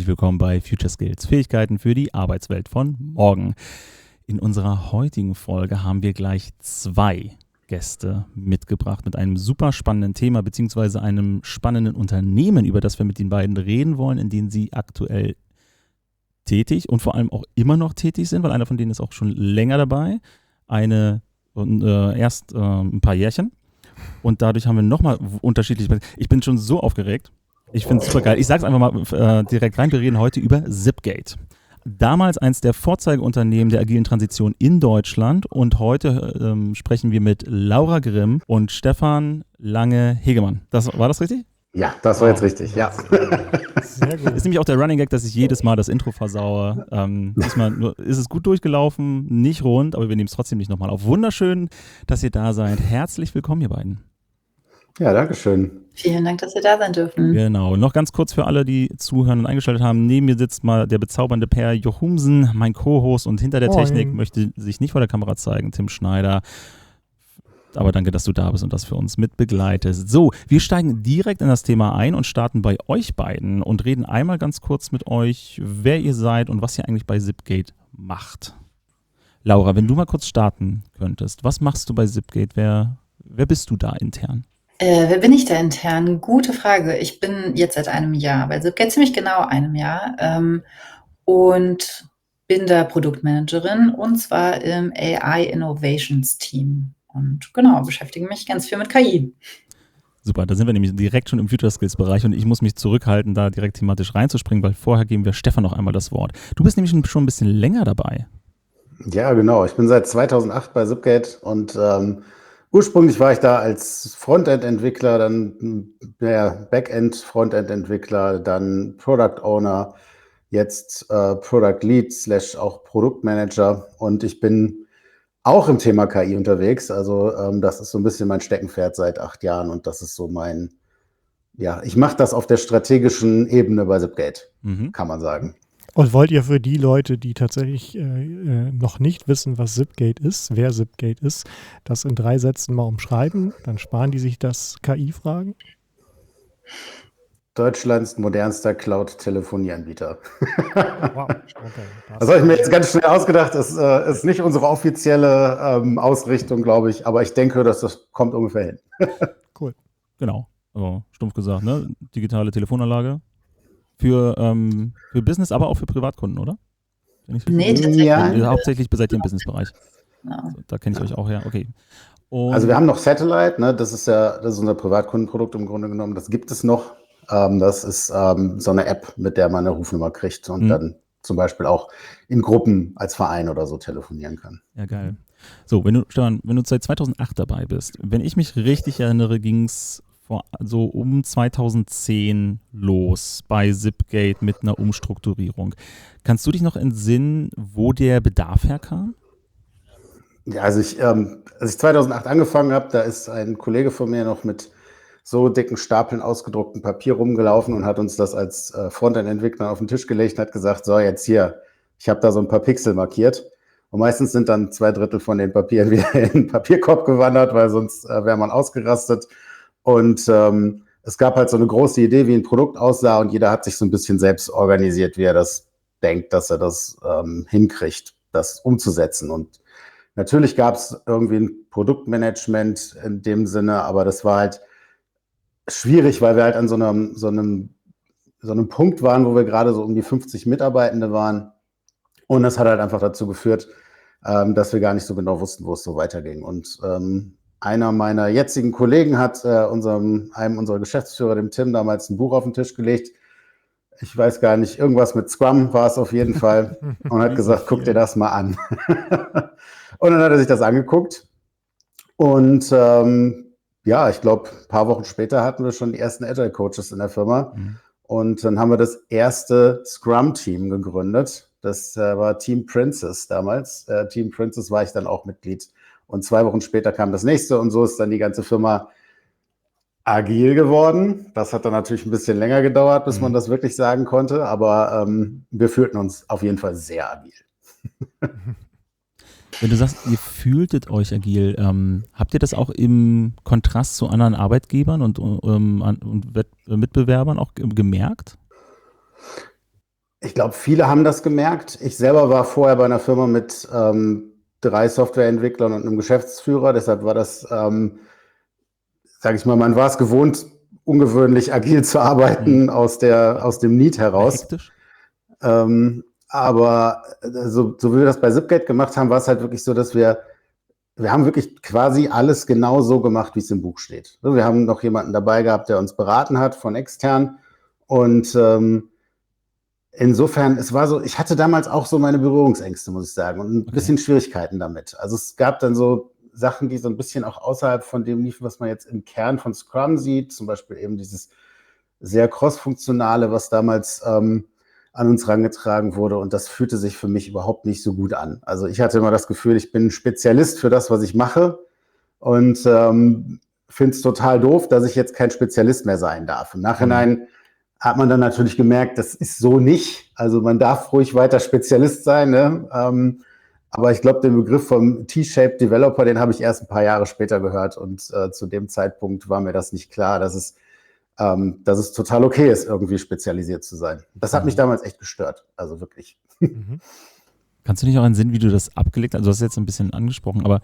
herzlich willkommen bei Future Skills, Fähigkeiten für die Arbeitswelt von morgen. In unserer heutigen Folge haben wir gleich 2 Gäste mitgebracht mit einem super spannenden Thema beziehungsweise einem spannenden Unternehmen, über das wir mit den beiden reden wollen, in denen sie aktuell tätig und vor allem auch immer noch tätig sind, weil einer von denen ist auch schon länger dabei, erst ein paar Jährchen und dadurch haben wir nochmal unterschiedliche. Ich bin schon so aufgeregt. Ich finde es super geil. Ich sage es einfach mal direkt rein. Wir reden heute über Zipgate. Damals eins der Vorzeigeunternehmen der agilen Transition in Deutschland und heute sprechen wir mit Laura Grimm und Stefan Lange-Hegemann. War das richtig? Ja, das war jetzt richtig, ja. Sehr gut. Ist nämlich auch der Running Gag, dass ich jedes Mal das Intro versaue. Diesmal ist es gut durchgelaufen, nicht rund, aber wir nehmen es trotzdem nicht nochmal auf. Wunderschön, dass ihr da seid. Herzlich willkommen, ihr beiden. Ja, danke schön. Vielen Dank, dass wir da sein dürfen. Genau. Noch ganz kurz für alle, die zuhören und eingeschaltet haben. Neben mir sitzt mal der bezaubernde Per Jochumsen, mein Co-Host, und hinter der Technik möchte sich nicht vor der Kamera zeigen, Tim Schneider. Aber danke, dass du da bist und das für uns mit begleitest. So, wir steigen direkt in das Thema ein und starten bei euch beiden und reden einmal ganz kurz mit euch, wer ihr seid und was ihr eigentlich bei Zipgate macht. Laura, wenn du mal kurz starten könntest, was machst du bei Zipgate? Wer bist du da intern? Wer bin ich da intern? Gute Frage. Ich bin jetzt seit einem Jahr bei Zipgate, ziemlich genau einem Jahr, und bin da Produktmanagerin und zwar im AI Innovations Team. Und genau, beschäftige mich ganz viel mit KI. Super, da sind wir nämlich direkt schon im Future Skills Bereich und ich muss mich zurückhalten, da direkt thematisch reinzuspringen, weil vorher geben wir Stefan noch einmal das Wort. Du bist nämlich schon ein bisschen länger dabei. Ja, genau. Ich bin seit 2008 bei Zipgate und ursprünglich war ich da als Frontend-Entwickler, dann Backend-Frontend-Entwickler, dann Product Owner, jetzt Product Lead / auch Produktmanager und ich bin auch im Thema KI unterwegs. Also das ist so ein bisschen mein Steckenpferd seit 8 Jahren und das ist so ich mache das auf der strategischen Ebene bei Zipgate, kann man sagen. Und wollt ihr für die Leute, die tatsächlich noch nicht wissen, was Zipgate ist, wer Zipgate ist, das in 3 Sätzen mal umschreiben? Dann sparen die sich das KI-Fragen. Deutschlands modernster Cloud-Telefonieanbieter. Wow. Okay. Das habe ich mir jetzt ganz schnell ausgedacht. Das ist nicht unsere offizielle Ausrichtung, glaube ich. Aber ich denke, dass das kommt ungefähr hin. Cool. Genau. Also, stumpf gesagt, ne? Digitale Telefonanlage. Für Business, aber auch für Privatkunden, oder? Nee, tatsächlich. Ja. Hauptsächlich seid ihr im Businessbereich. Ja. Also, da kenne ich euch auch her. Okay. Und Also wir haben noch Satellite, ne? Das ist unser Privatkundenprodukt im Grunde genommen. Das gibt es noch. Das ist so eine App, mit der man eine Rufnummer kriegt und dann zum Beispiel auch in Gruppen als Verein oder so telefonieren kann. Ja, geil. So, Stefan, wenn du seit 2008 dabei bist, wenn ich mich richtig erinnere, ging es so um 2010 los bei Zipgate mit einer Umstrukturierung. Kannst du dich noch entsinnen, wo der Bedarf herkam? Ja, als ich 2008 angefangen habe, da ist ein Kollege von mir noch mit so dicken Stapeln ausgedrucktem Papier rumgelaufen und hat uns das als Frontend-Entwickler auf den Tisch gelegt und hat gesagt, so jetzt hier, ich habe da so ein paar Pixel markiert. Und meistens sind dann 2/3 von den Papieren wieder in den Papierkorb gewandert, weil sonst wäre man ausgerastet. Und es gab halt so eine große Idee, wie ein Produkt aussah und jeder hat sich so ein bisschen selbst organisiert, wie er das denkt, dass er das hinkriegt, das umzusetzen. Und natürlich gab es irgendwie ein Produktmanagement in dem Sinne, aber das war halt schwierig, weil wir halt an so einem Punkt waren, wo wir gerade so um die 50 Mitarbeitende waren. Und das hat halt einfach dazu geführt, dass wir gar nicht so genau wussten, wo es so weiterging. Und einer meiner jetzigen Kollegen hat einem unserer Geschäftsführer, dem Tim, damals ein Buch auf den Tisch gelegt. Ich weiß gar nicht, irgendwas mit Scrum war es auf jeden Fall. Und hat gesagt, guck dir das mal an. Und dann hat er sich das angeguckt. Und ich glaube, ein paar Wochen später hatten wir schon die ersten Agile-Coaches in der Firma. Und dann haben wir das erste Scrum-Team gegründet. Das war Team Princess damals. Team Princess war ich dann auch Mitglied. Und 2 Wochen später kam das nächste. Und so ist dann die ganze Firma agil geworden. Das hat dann natürlich ein bisschen länger gedauert, bis man das wirklich sagen konnte. Aber wir fühlten uns auf jeden Fall sehr agil. Wenn du sagst, ihr fühltet euch agil, habt ihr das auch im Kontrast zu anderen Arbeitgebern und Mitbewerbern auch gemerkt? Ich glaube, viele haben das gemerkt. Ich selber war vorher bei einer Firma mit 3 Softwareentwicklern und einem Geschäftsführer. Deshalb war das, sage ich mal, man war es gewohnt, ungewöhnlich agil zu arbeiten aus dem Need heraus. Aber so wie wir das bei Zipgate gemacht haben, war es halt wirklich so, dass wir haben wirklich quasi alles genau so gemacht, wie es im Buch steht. Wir haben noch jemanden dabei gehabt, der uns beraten hat von extern. Und insofern, es war so, ich hatte damals auch so meine Berührungsängste, muss ich sagen, und ein bisschen Schwierigkeiten damit. Also es gab dann so Sachen, die so ein bisschen auch außerhalb von dem liefen, was man jetzt im Kern von Scrum sieht, zum Beispiel eben dieses sehr cross-funktionale, was damals an uns herangetragen wurde, und das fühlte sich für mich überhaupt nicht so gut an. Also ich hatte immer das Gefühl, ich bin ein Spezialist für das, was ich mache, und finde es total doof, dass ich jetzt kein Spezialist mehr sein darf. Im Nachhinein hat man dann natürlich gemerkt, das ist so nicht. Also man darf ruhig weiter Spezialist sein, ne? Aber ich glaube, den Begriff vom T-Shaped Developer, den habe ich erst ein paar Jahre später gehört, und zu dem Zeitpunkt war mir das nicht klar, dass es total okay ist, irgendwie spezialisiert zu sein. Das hat mich damals echt gestört, also wirklich. Kannst du nicht auch einen Sinn, wie du das abgelegt hast? Also du hast es jetzt ein bisschen angesprochen, aber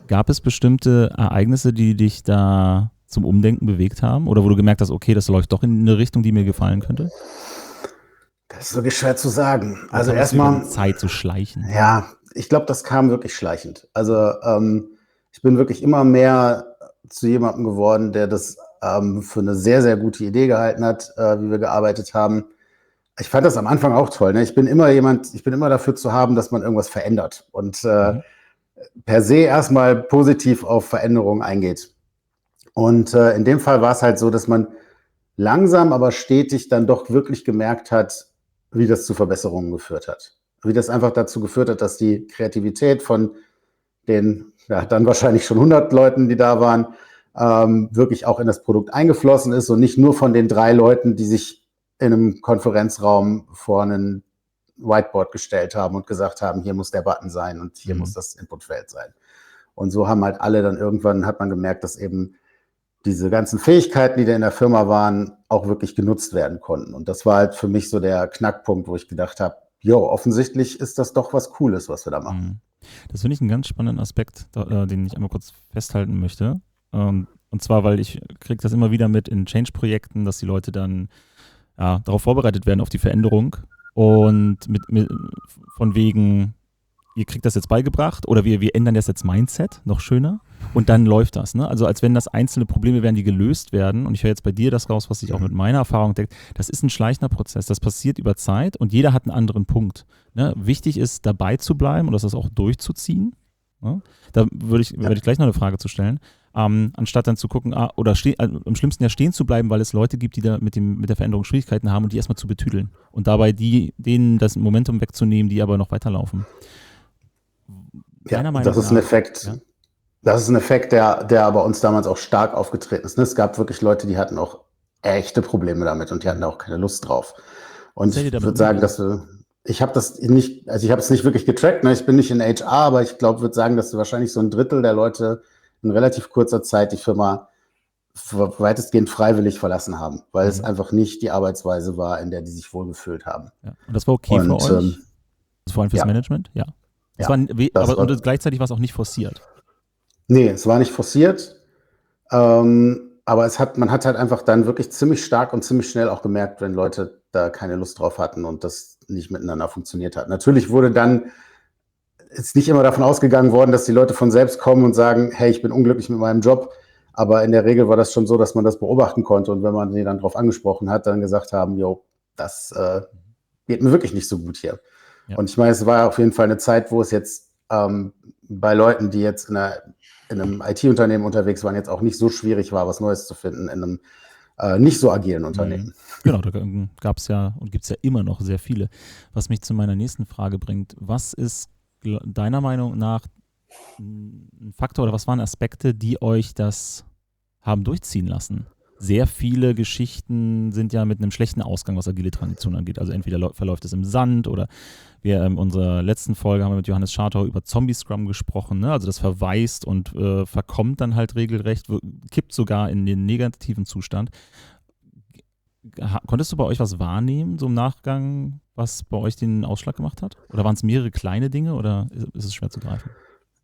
gab es bestimmte Ereignisse, die dich da zum Umdenken bewegt haben? Oder wo du gemerkt hast, okay, das läuft doch in eine Richtung, die mir gefallen könnte? Das ist wirklich schwer zu sagen. Also erstmal Zeit zu schleichen. Ja, ich glaube, das kam wirklich schleichend. Also ich bin wirklich immer mehr zu jemandem geworden, der das für eine sehr, sehr gute Idee gehalten hat, wie wir gearbeitet haben. Ich fand das am Anfang auch toll. Ne? Ich bin immer dafür zu haben, dass man irgendwas verändert und per se erstmal positiv auf Veränderungen eingeht. Und in dem Fall war es halt so, dass man langsam, aber stetig dann doch wirklich gemerkt hat, wie das zu Verbesserungen geführt hat. Wie das einfach dazu geführt hat, dass die Kreativität von den, dann wahrscheinlich schon 100 Leuten, die da waren, wirklich auch in das Produkt eingeflossen ist und nicht nur von den 3 Leuten, die sich in einem Konferenzraum vor ein Whiteboard gestellt haben und gesagt haben, hier muss der Button sein und hier muss das Inputfeld sein. Und so haben halt alle dann irgendwann, hat man gemerkt, dass eben diese ganzen Fähigkeiten, die da in der Firma waren, auch wirklich genutzt werden konnten. Und das war halt für mich so der Knackpunkt, wo ich gedacht habe, offensichtlich ist das doch was Cooles, was wir da machen. Das finde ich einen ganz spannenden Aspekt, den ich einmal kurz festhalten möchte. Und zwar, weil ich kriege das immer wieder mit in Change-Projekten, dass die Leute dann darauf vorbereitet werden, auf die Veränderung. Und von wegen, ihr kriegt das jetzt beigebracht oder wir ändern das jetzt Mindset, noch schöner. Und dann läuft das. Ne? Also als wenn das einzelne Probleme wären, die gelöst werden. Und ich höre jetzt bei dir das raus, was ich auch mit meiner Erfahrung deckt. Das ist ein schleichender Prozess. Das passiert über Zeit und jeder hat einen anderen Punkt. Ne? Wichtig ist, dabei zu bleiben und das auch durchzuziehen. Ne? Da werde ich gleich noch eine Frage zu stellen. Anstatt dann zu gucken, oder am schlimmsten ja stehen zu bleiben, weil es Leute gibt, die da mit der Veränderung Schwierigkeiten haben und die erstmal zu betüdeln. Und dabei denen das Momentum wegzunehmen, die aber noch weiterlaufen. Das ist ein Effekt. Ja? Das ist ein Effekt, der bei uns damals auch stark aufgetreten ist. Es gab wirklich Leute, die hatten auch echte Probleme damit und die hatten auch keine Lust drauf. Und ich würde sagen, ich habe es nicht wirklich getrackt. Ne? Ich bin nicht in HR, aber ich würde sagen, dass wahrscheinlich so ein Drittel der Leute in relativ kurzer Zeit die Firma weitestgehend freiwillig verlassen haben, weil es einfach nicht die Arbeitsweise war, in der die sich wohlgefühlt haben. Ja. Und das war okay für euch? Vor allem fürs Management? Ja. Und gleichzeitig war es auch nicht forciert. Nee, es war nicht forciert, aber man hat halt einfach dann wirklich ziemlich stark und ziemlich schnell auch gemerkt, wenn Leute da keine Lust drauf hatten und das nicht miteinander funktioniert hat. Natürlich ist nicht immer davon ausgegangen worden, dass die Leute von selbst kommen und sagen, hey, ich bin unglücklich mit meinem Job, aber in der Regel war das schon so, dass man das beobachten konnte und wenn man sie dann drauf angesprochen hat, dann gesagt haben, das geht mir wirklich nicht so gut hier. Ja. Und ich meine, es war auf jeden Fall eine Zeit, wo es jetzt bei Leuten, die jetzt in einem IT-Unternehmen unterwegs waren, jetzt auch nicht so schwierig war, was Neues zu finden in einem nicht so agilen Unternehmen. Genau, da gab es ja und gibt es ja immer noch sehr viele. Was mich zu meiner nächsten Frage bringt, was ist deiner Meinung nach ein Faktor oder was waren Aspekte, die euch das haben durchziehen lassen? Sehr viele Geschichten sind ja mit einem schlechten Ausgang, was agile Tradition angeht. Also entweder verläuft es im Sand oder wir in unserer letzten Folge haben wir mit Johannes Schartau über Zombie-Scrum gesprochen. Ne? Also das verweist und verkommt dann halt regelrecht, kippt sogar in den negativen Zustand. konntest du bei euch was wahrnehmen, so im Nachgang, was bei euch den Ausschlag gemacht hat? Oder waren es mehrere kleine Dinge oder ist es schwer zu greifen?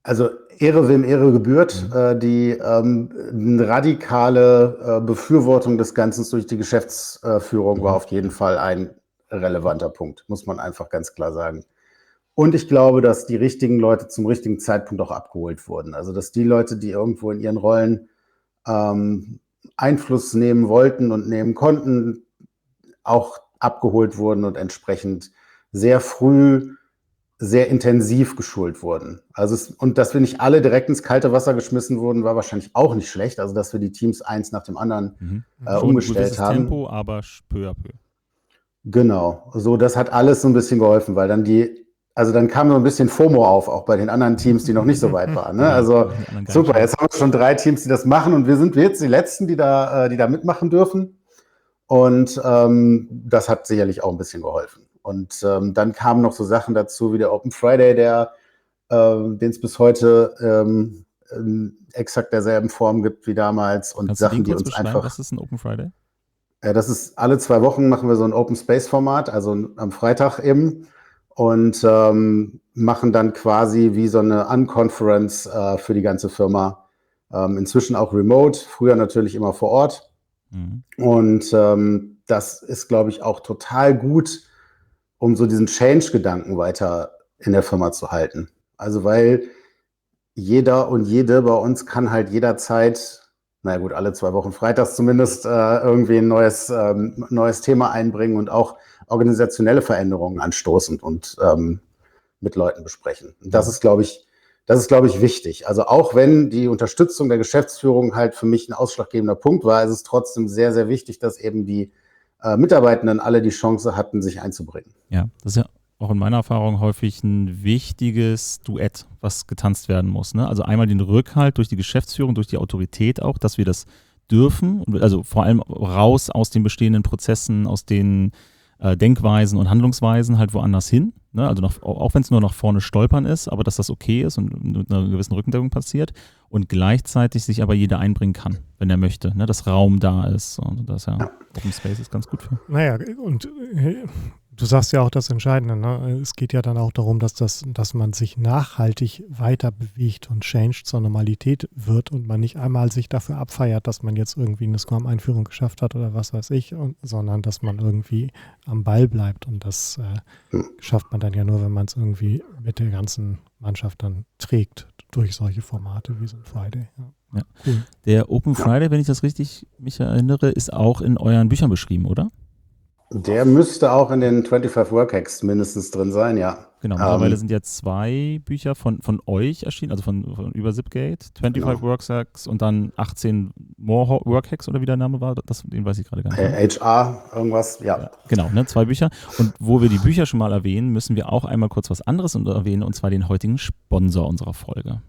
Also Ehre, wem Ehre gebührt. Die eine radikale Befürwortung des Ganzen durch die Geschäftsführung war auf jeden Fall ein relevanter Punkt, muss man einfach ganz klar sagen. Und ich glaube, dass die richtigen Leute zum richtigen Zeitpunkt auch abgeholt wurden. Also dass die Leute, die irgendwo in ihren Rollen Einfluss nehmen wollten und nehmen konnten, auch abgeholt wurden und entsprechend sehr früh sehr intensiv geschult wurden. Also und dass wir nicht alle direkt ins kalte Wasser geschmissen wurden, war wahrscheinlich auch nicht schlecht. Also dass wir die Teams eins nach dem anderen umgestellt haben. Tempo, aber peu à peu. Genau. So, das hat alles so ein bisschen geholfen, weil dann dann kam so ein bisschen FOMO auf, auch bei den anderen Teams, die noch nicht so weit waren. Ne? Also super, jetzt haben wir schon 3 Teams, die das machen und wir sind jetzt die Letzten, die da mitmachen dürfen. Und das hat sicherlich auch ein bisschen geholfen. Und dann kamen noch so Sachen dazu wie der Open Friday, den es bis heute in exakt derselben Form gibt wie damals. Und Sachen, die uns einfach. Was ist ein Open Friday? Das ist alle 2 Wochen machen wir so ein Open Space Format, also am Freitag eben. Und machen dann quasi wie so eine Unconference für die ganze Firma. Inzwischen auch remote, früher natürlich immer vor Ort. Und das ist, glaube ich, auch total gut, um so diesen Change-Gedanken weiter in der Firma zu halten. Also weil jeder und jede bei uns kann halt jederzeit, naja gut, alle 2 Wochen freitags zumindest, irgendwie ein neues Thema einbringen und auch organisationelle Veränderungen anstoßen und mit Leuten besprechen. Und das ist, glaube ich, wichtig. Also auch wenn die Unterstützung der Geschäftsführung halt für mich ein ausschlaggebender Punkt war, ist es trotzdem sehr, sehr wichtig, dass eben die Mitarbeitenden alle die Chance hatten, sich einzubringen. Ja, das ist ja auch in meiner Erfahrung häufig ein wichtiges Duett, was getanzt werden muss. Ne? Also einmal den Rückhalt durch die Geschäftsführung, durch die Autorität auch, dass wir das dürfen. Also vor allem raus aus den bestehenden Prozessen, aus den Denkweisen und Handlungsweisen halt woanders hin. Ne? Also auch wenn es nur nach vorne stolpern ist, aber dass das okay ist und mit einer gewissen Rückendeckung passiert und gleichzeitig sich aber jeder einbringen kann, wenn er möchte, ne? Dass Raum da ist und das Open Space ist ganz gut für. Naja, und du sagst ja auch das Entscheidende, ne? Es geht ja dann auch darum, dass man sich nachhaltig weiter bewegt und Change zur Normalität wird und man nicht einmal sich dafür abfeiert, dass man jetzt irgendwie eine Scrum-Einführung geschafft hat oder was weiß ich, sondern dass man irgendwie am Ball bleibt und das schafft man dann ja nur, wenn man es irgendwie mit der ganzen Mannschaft dann trägt durch solche Formate wie so ein Friday. Ja. Cool. Der Open Friday, wenn ich das richtig mich erinnere, ist auch in euren Büchern beschrieben, oder? Der müsste auch in den 25 Workhacks mindestens drin sein, ja. Genau, mittlerweile sind ja 2 Bücher von euch erschienen, also von über Zipgate, 25 Workhacks und dann 18 More Workhacks oder wie der Name war, den weiß ich gerade gar nicht. HR, irgendwas, ja. Genau, 2 Bücher. Und wo wir die Bücher schon mal erwähnen, müssen wir auch einmal kurz was anderes erwähnen, und zwar den heutigen Sponsor unserer Folge.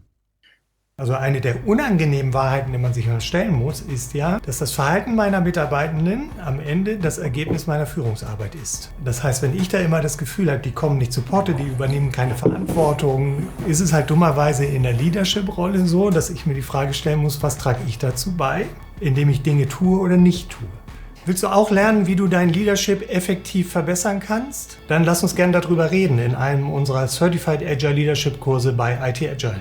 Also eine der unangenehmen Wahrheiten, die man sich stellen muss, ist ja, dass das Verhalten meiner Mitarbeitenden am Ende das Ergebnis meiner Führungsarbeit ist. Das heißt, wenn ich da immer das Gefühl habe, die kommen nicht zu Potte, die übernehmen keine Verantwortung, ist es halt dummerweise in der Leadership-Rolle so, dass ich mir die Frage stellen muss, was trage ich dazu bei, indem ich Dinge tue oder nicht tue. Willst du auch lernen, wie du dein Leadership effektiv verbessern kannst? Dann lass uns gerne darüber reden in einem unserer Certified Agile Leadership Kurse bei IT Agile.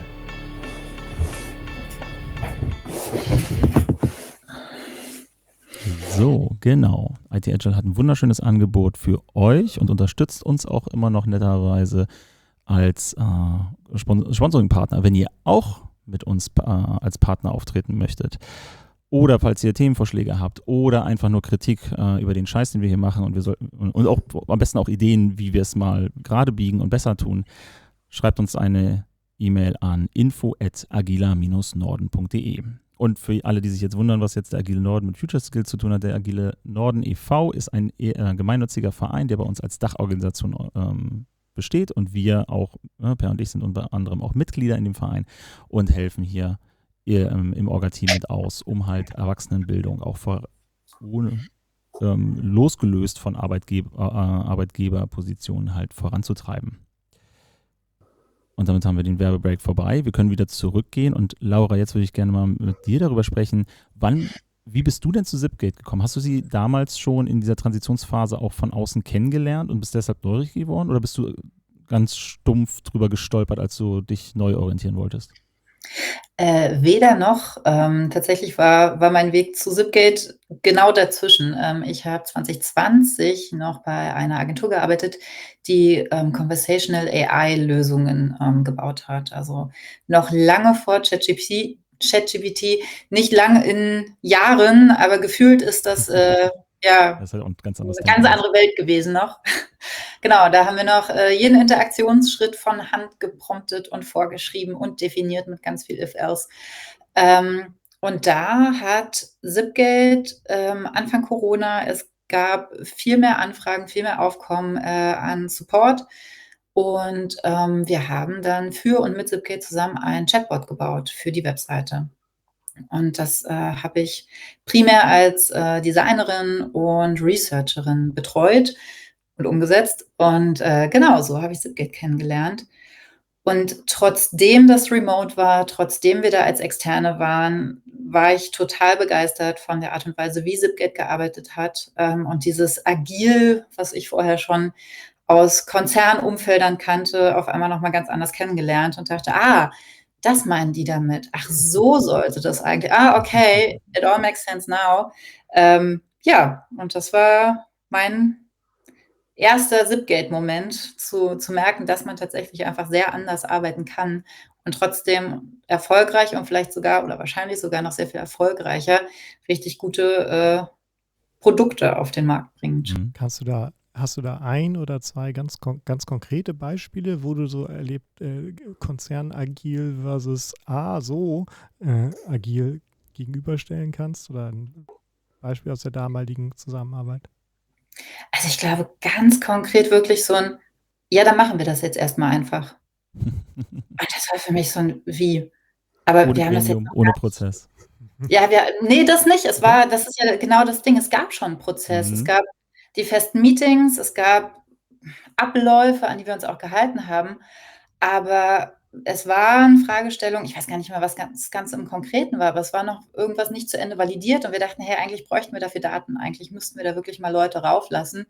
So, genau. IT Agile hat ein wunderschönes Angebot für euch und unterstützt uns auch immer noch netterweise als Sponsoring-Partner, wenn ihr auch mit uns als Partner auftreten möchtet. Oder falls ihr Themenvorschläge habt oder einfach nur Kritik über den Scheiß, den wir hier machen und auch am besten auch Ideen, wie wir es mal gerade biegen und besser tun, schreibt uns eine E-Mail an info@agila-norden.de. Und für alle, die sich jetzt wundern, was jetzt der Agile Norden mit Future Skills zu tun hat, der Agile Norden e.V. ist ein gemeinnütziger Verein, der bei uns als Dachorganisation besteht, und wir auch, Per und ich sind unter anderem auch Mitglieder in dem Verein und helfen hier im Orga-Team mit aus, um halt Erwachsenenbildung auch losgelöst von Arbeitgeberpositionen halt voranzutreiben. Und damit haben wir den Werbebreak vorbei. Wir können wieder zurückgehen. Und Laura, jetzt würde ich gerne mal mit dir darüber sprechen, wann Wie bist du denn zu Zipgate gekommen? Hast du sie damals schon in dieser Transitionsphase auch von außen kennengelernt und bist deshalb neugierig geworden oder bist du ganz stumpf drüber gestolpert, als du dich neu orientieren wolltest? Weder noch. Tatsächlich war mein Weg zu Zipgate genau dazwischen. Ich habe 2020 noch bei einer Agentur gearbeitet, die Conversational AI-Lösungen gebaut hat. Also noch lange vor ChatGPT, nicht lange in Jahren, aber gefühlt ist das ja Das ist halt auch ein ganz anderes eine ganz andere Welt gewesen noch. Genau, da haben wir noch jeden Interaktionsschritt von Hand gepromptet und vorgeschrieben und definiert mit ganz viel If-Else. Und da hat Zipgate Anfang Corona, es gab viel mehr Anfragen, viel mehr Aufkommen an Support. Und wir haben dann für und mit Zipgate zusammen ein Chatbot gebaut für die Webseite. Und das habe ich primär als Designerin und Researcherin betreut und umgesetzt. Und genau, so habe ich Zipgate kennengelernt. Und trotzdem das remote war, trotzdem wir da als Externe waren, war ich total begeistert von der Art und Weise, wie Zipgate gearbeitet hat. Und dieses Agil, was ich vorher schon aus Konzernumfeldern kannte, auf einmal nochmal ganz anders kennengelernt und dachte, das meinen die damit. Ach, so sollte das eigentlich. Okay, it all makes sense now. Ja, und das war mein erster Zipgate-Moment, zu merken, dass man tatsächlich einfach sehr anders arbeiten kann und trotzdem erfolgreich und vielleicht sogar oder wahrscheinlich sogar noch sehr viel erfolgreicher richtig gute Produkte auf den Markt bringt. Hast du da ein oder zwei ganz konkrete Beispiele, wo du so erlebt, Konzern agil versus agil gegenüberstellen kannst oder ein Beispiel aus der damaligen Zusammenarbeit? Also ich glaube ganz konkret wirklich so ein, ja, dann machen wir das jetzt erstmal einfach. Und das war für mich so ein wie, aber Ohne wir haben das jetzt Gremium, noch ohne gar nicht. Prozess. Ja, nee, das nicht. Das ist ja genau das Ding. Es gab schon einen Prozess. Es gab die festen Meetings, es gab Abläufe, an die wir uns auch gehalten haben. Aber es waren Fragestellungen, ich weiß gar nicht mehr, was ganz im Konkreten war, aber es war noch irgendwas nicht zu Ende validiert und wir dachten, hey, eigentlich bräuchten wir dafür Daten, eigentlich müssten wir da wirklich mal Leute rauflassen,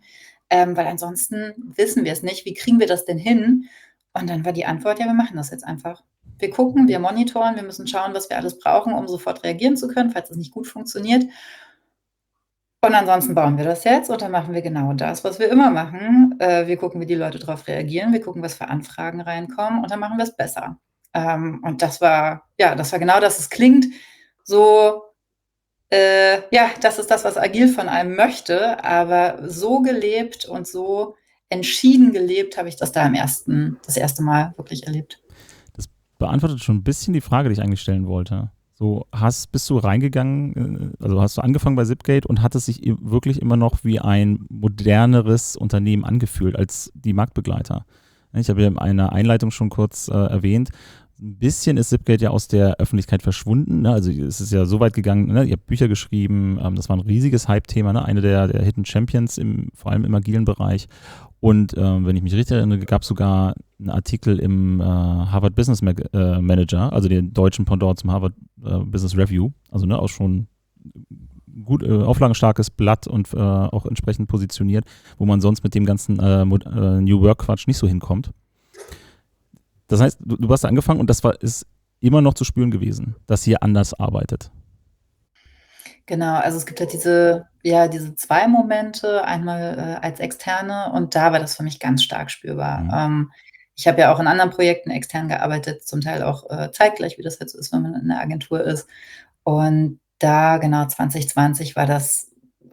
weil ansonsten wissen wir es nicht. Wie kriegen wir das denn hin? Und dann war die Antwort, ja, wir machen das jetzt einfach. Wir gucken, wir monitoren, wir müssen schauen, was wir alles brauchen, um sofort reagieren zu können, falls es nicht gut funktioniert. Und ansonsten bauen wir das jetzt und dann machen wir genau das, was wir immer machen. Wir gucken, wie die Leute darauf reagieren, wir gucken, was für Anfragen reinkommen und dann machen wir es besser. Und das war genau das. Es klingt so, das ist das, was agil von einem möchte, aber so gelebt und so entschieden gelebt habe ich das da das erste Mal wirklich erlebt. Das beantwortet schon ein bisschen die Frage, die ich eigentlich stellen wollte. So, bist du reingegangen, also hast du angefangen bei Zipgate und hat es sich wirklich immer noch wie ein moderneres Unternehmen angefühlt als die Marktbegleiter? Ich habe ja in einer Einleitung schon kurz erwähnt, ein bisschen ist Zipgate ja aus der Öffentlichkeit verschwunden. Ne? Also es ist ja so weit gegangen, ne? Ihr habt Bücher geschrieben, das war ein riesiges Hype-Thema, ne? Eine der Hidden Champions, vor allem im agilen Bereich. Und wenn ich mich richtig erinnere, gab es sogar einen Artikel im Harvard Business Manager, also den deutschen Pendant zum Harvard Business Review, also ne, auch schon gut auflagenstarkes Blatt und auch entsprechend positioniert, wo man sonst mit dem ganzen New Work-Quatsch nicht so hinkommt. Das heißt, du hast da angefangen und ist immer noch zu spüren gewesen, dass ihr anders arbeitet. Genau, also es gibt halt diese zwei Momente, einmal als Externe und da war das für mich ganz stark spürbar. Ich habe ja auch in anderen Projekten extern gearbeitet, zum Teil auch zeitgleich, wie das jetzt so ist, wenn man in einer Agentur ist. Und da, genau, 2020 war das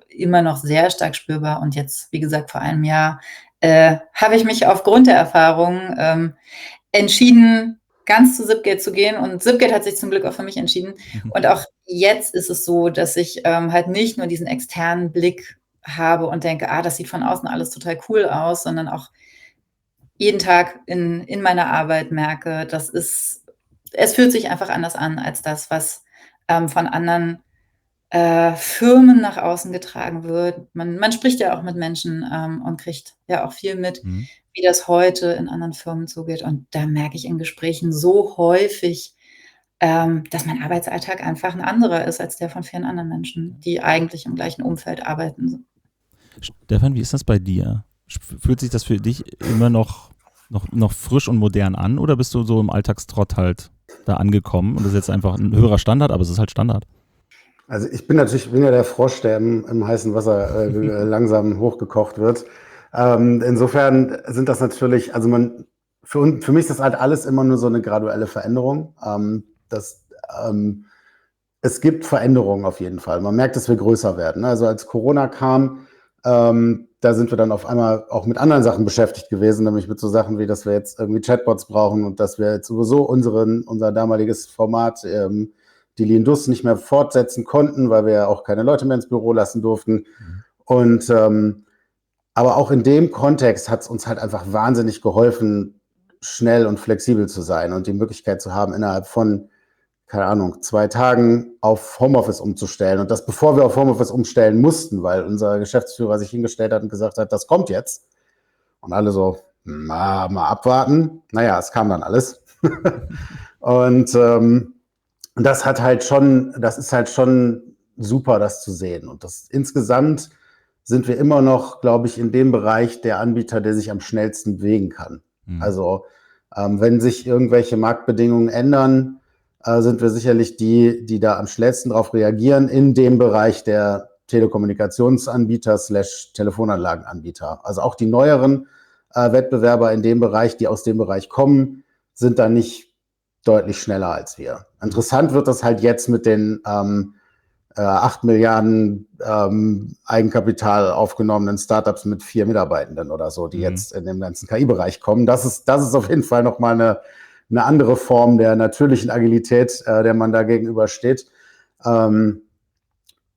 immer noch sehr stark spürbar und jetzt, wie gesagt, vor einem Jahr habe ich mich aufgrund der Erfahrung entschieden, ganz zu Zipgate zu gehen und Zipgate hat sich zum Glück auch für mich entschieden. Und auch jetzt ist es so, dass ich halt nicht nur diesen externen Blick habe und denke, das sieht von außen alles total cool aus, sondern auch jeden Tag in meiner Arbeit merke, es fühlt sich einfach anders an als das, was von anderen Firmen nach außen getragen wird. Man spricht ja auch mit Menschen und kriegt ja auch viel mit, wie das heute in anderen Firmen zugeht. Und da merke ich in Gesprächen so häufig, dass mein Arbeitsalltag einfach ein anderer ist als der von vielen anderen Menschen, die eigentlich im gleichen Umfeld arbeiten. Stefan, wie ist das bei dir? Fühlt sich das für dich immer noch frisch und modern an oder bist du so im Alltagstrott halt da angekommen und das ist jetzt einfach ein höherer Standard, aber es ist halt Standard? Also ich bin ja der Frosch, der im heißen Wasser langsam hochgekocht wird. Insofern sind das natürlich, also für mich ist das halt alles immer nur so eine graduelle Veränderung. Es gibt Veränderungen auf jeden Fall. Man merkt, dass wir größer werden. Also als Corona kam, da sind wir dann auf einmal auch mit anderen Sachen beschäftigt gewesen, nämlich mit so Sachen wie, dass wir jetzt irgendwie Chatbots brauchen und dass wir jetzt sowieso unser damaliges Format, die Lean Dus, nicht mehr fortsetzen konnten, weil wir ja auch keine Leute mehr ins Büro lassen durften. Und aber auch in dem Kontext hat es uns halt einfach wahnsinnig geholfen, schnell und flexibel zu sein und die Möglichkeit zu haben, innerhalb von, keine Ahnung, 2 Tagen auf Homeoffice umzustellen. Und das, bevor wir auf Homeoffice umstellen mussten, weil unser Geschäftsführer sich hingestellt hat und gesagt hat, das kommt jetzt. Und alle so, mal abwarten. Naja, es kam dann alles. Und das ist halt schon super, das zu sehen. Und insgesamt sind wir immer noch, glaube ich, in dem Bereich der Anbieter, der sich am schnellsten bewegen kann. Also wenn sich irgendwelche Marktbedingungen ändern, sind wir sicherlich die da am schnellsten darauf reagieren in dem Bereich der Telekommunikationsanbieter / Telefonanlagenanbieter. Also auch die neueren Wettbewerber in dem Bereich, die aus dem Bereich kommen, sind da nicht deutlich schneller als wir. Interessant wird das halt jetzt mit den 8 Milliarden Eigenkapital aufgenommenen Startups mit 4 Mitarbeitenden oder so, die jetzt in dem ganzen KI-Bereich kommen. Das ist auf jeden Fall nochmal eine andere Form der natürlichen Agilität, der man da gegenübersteht,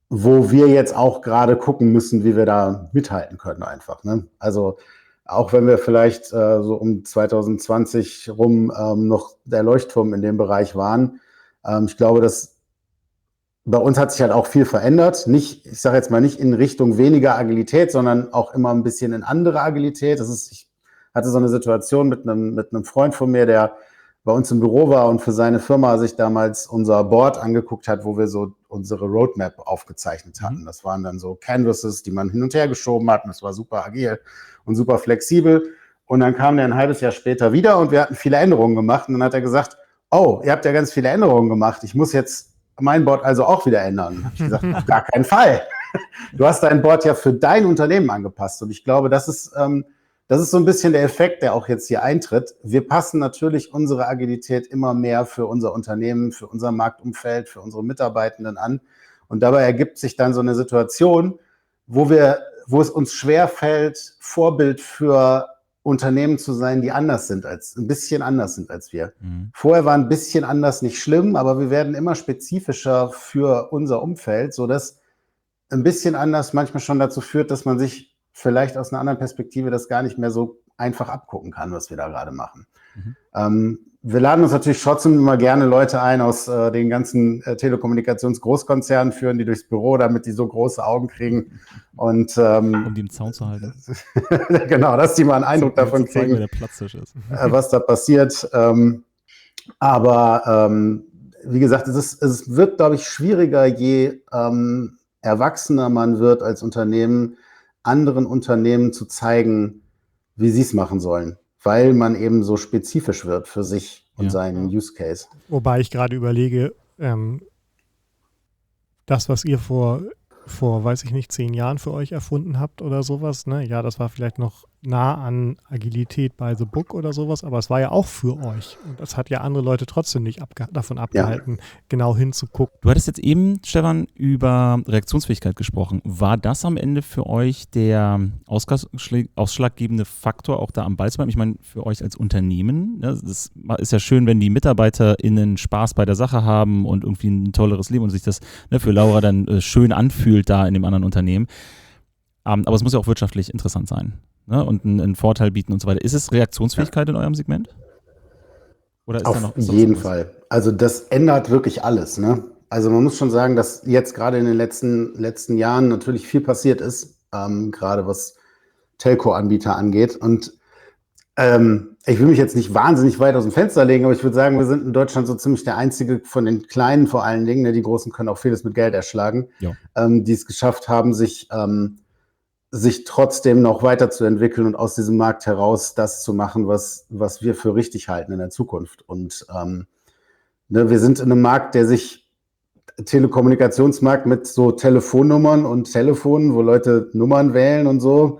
wo wir jetzt auch gerade gucken müssen, wie wir da mithalten können einfach. Ne? Also auch wenn wir vielleicht so um 2020 rum noch der Leuchtturm in dem Bereich waren, ich glaube, dass bei uns hat sich halt auch viel verändert. Ich sage jetzt mal nicht in Richtung weniger Agilität, sondern auch immer ein bisschen in andere Agilität. Ich hatte so eine Situation mit einem Freund von mir, der bei uns im Büro war und für seine Firma sich damals unser Board angeguckt hat, wo wir so unsere Roadmap aufgezeichnet hatten. Das waren dann so Canvases, die man hin und her geschoben hat. Und das war super agil und super flexibel. Und dann kam der ein halbes Jahr später wieder und wir hatten viele Änderungen gemacht. Und dann hat er gesagt, oh, ihr habt ja ganz viele Änderungen gemacht. Ich muss jetzt mein Board also auch wieder ändern. Da habe ich gesagt, auf gar keinen Fall. Du hast dein Board ja für dein Unternehmen angepasst. Und ich glaube, das ist so ein bisschen der Effekt, der auch jetzt hier eintritt. Wir passen natürlich unsere Agilität immer mehr für unser Unternehmen, für unser Marktumfeld, für unsere Mitarbeitenden an. Und dabei ergibt sich dann so eine Situation, wo es uns schwerfällt, Vorbild für Unternehmen zu sein, die ein bisschen anders sind als wir. Vorher war ein bisschen anders nicht schlimm, aber wir werden immer spezifischer für unser Umfeld, sodass ein bisschen anders manchmal schon dazu führt, dass man sich vielleicht aus einer anderen Perspektive das gar nicht mehr so einfach abgucken kann, was wir da gerade machen. Wir laden uns natürlich trotzdem immer gerne Leute ein aus den ganzen Telekommunikations-Großkonzernen, führen die durchs Büro, damit die so große Augen kriegen. Und, um die im Zaun zu halten. Genau, dass die mal einen Eindruck davon kriegen, der Platztisch ist. Was da passiert. Aber wie gesagt, es wird, glaube ich, schwieriger, je erwachsener man wird als Unternehmen, anderen Unternehmen zu zeigen, wie sie es machen sollen, weil man eben so spezifisch wird für sich und seinen Use Case. Wobei ich gerade überlege, das, was ihr vor, weiß ich nicht, 10 Jahren für euch erfunden habt oder sowas, ne? Ja, das war vielleicht noch nah an Agilität by the book oder sowas, aber es war ja auch für euch. Und das hat ja andere Leute trotzdem nicht davon abgehalten, genau hinzugucken. Du hattest jetzt eben, Stefan, über Reaktionsfähigkeit gesprochen. War das am Ende für euch der ausschlaggebende Faktor, auch da am Ball zu bleiben? Ich meine, für euch als Unternehmen, ne, das ist ja schön, wenn die MitarbeiterInnen Spaß bei der Sache haben und irgendwie ein tolleres Leben und sich das für Laura dann schön anfühlt da in dem anderen Unternehmen. Aber es muss ja auch wirtschaftlich interessant sein. Ne, und einen Vorteil bieten und so weiter. Ist es Reaktionsfähigkeit in eurem Segment? Oder ist Auf jeden Fall. Also das ändert wirklich alles. Ne? Also man muss schon sagen, dass jetzt gerade in den letzten Jahren natürlich viel passiert ist, gerade was Telco-Anbieter angeht. Und Ich will mich jetzt nicht wahnsinnig weit aus dem Fenster legen, aber ich würde sagen, wir sind in Deutschland so ziemlich der einzige von den Kleinen vor allen Dingen, ne, die Großen können auch vieles mit Geld erschlagen, die es geschafft haben, sich trotzdem noch weiterzuentwickeln und aus diesem Markt heraus das zu machen, was wir für richtig halten in der Zukunft. Und ne, wir sind in einem Markt, der sich Telekommunikationsmarkt mit so Telefonnummern und Telefonen, wo Leute Nummern wählen und so,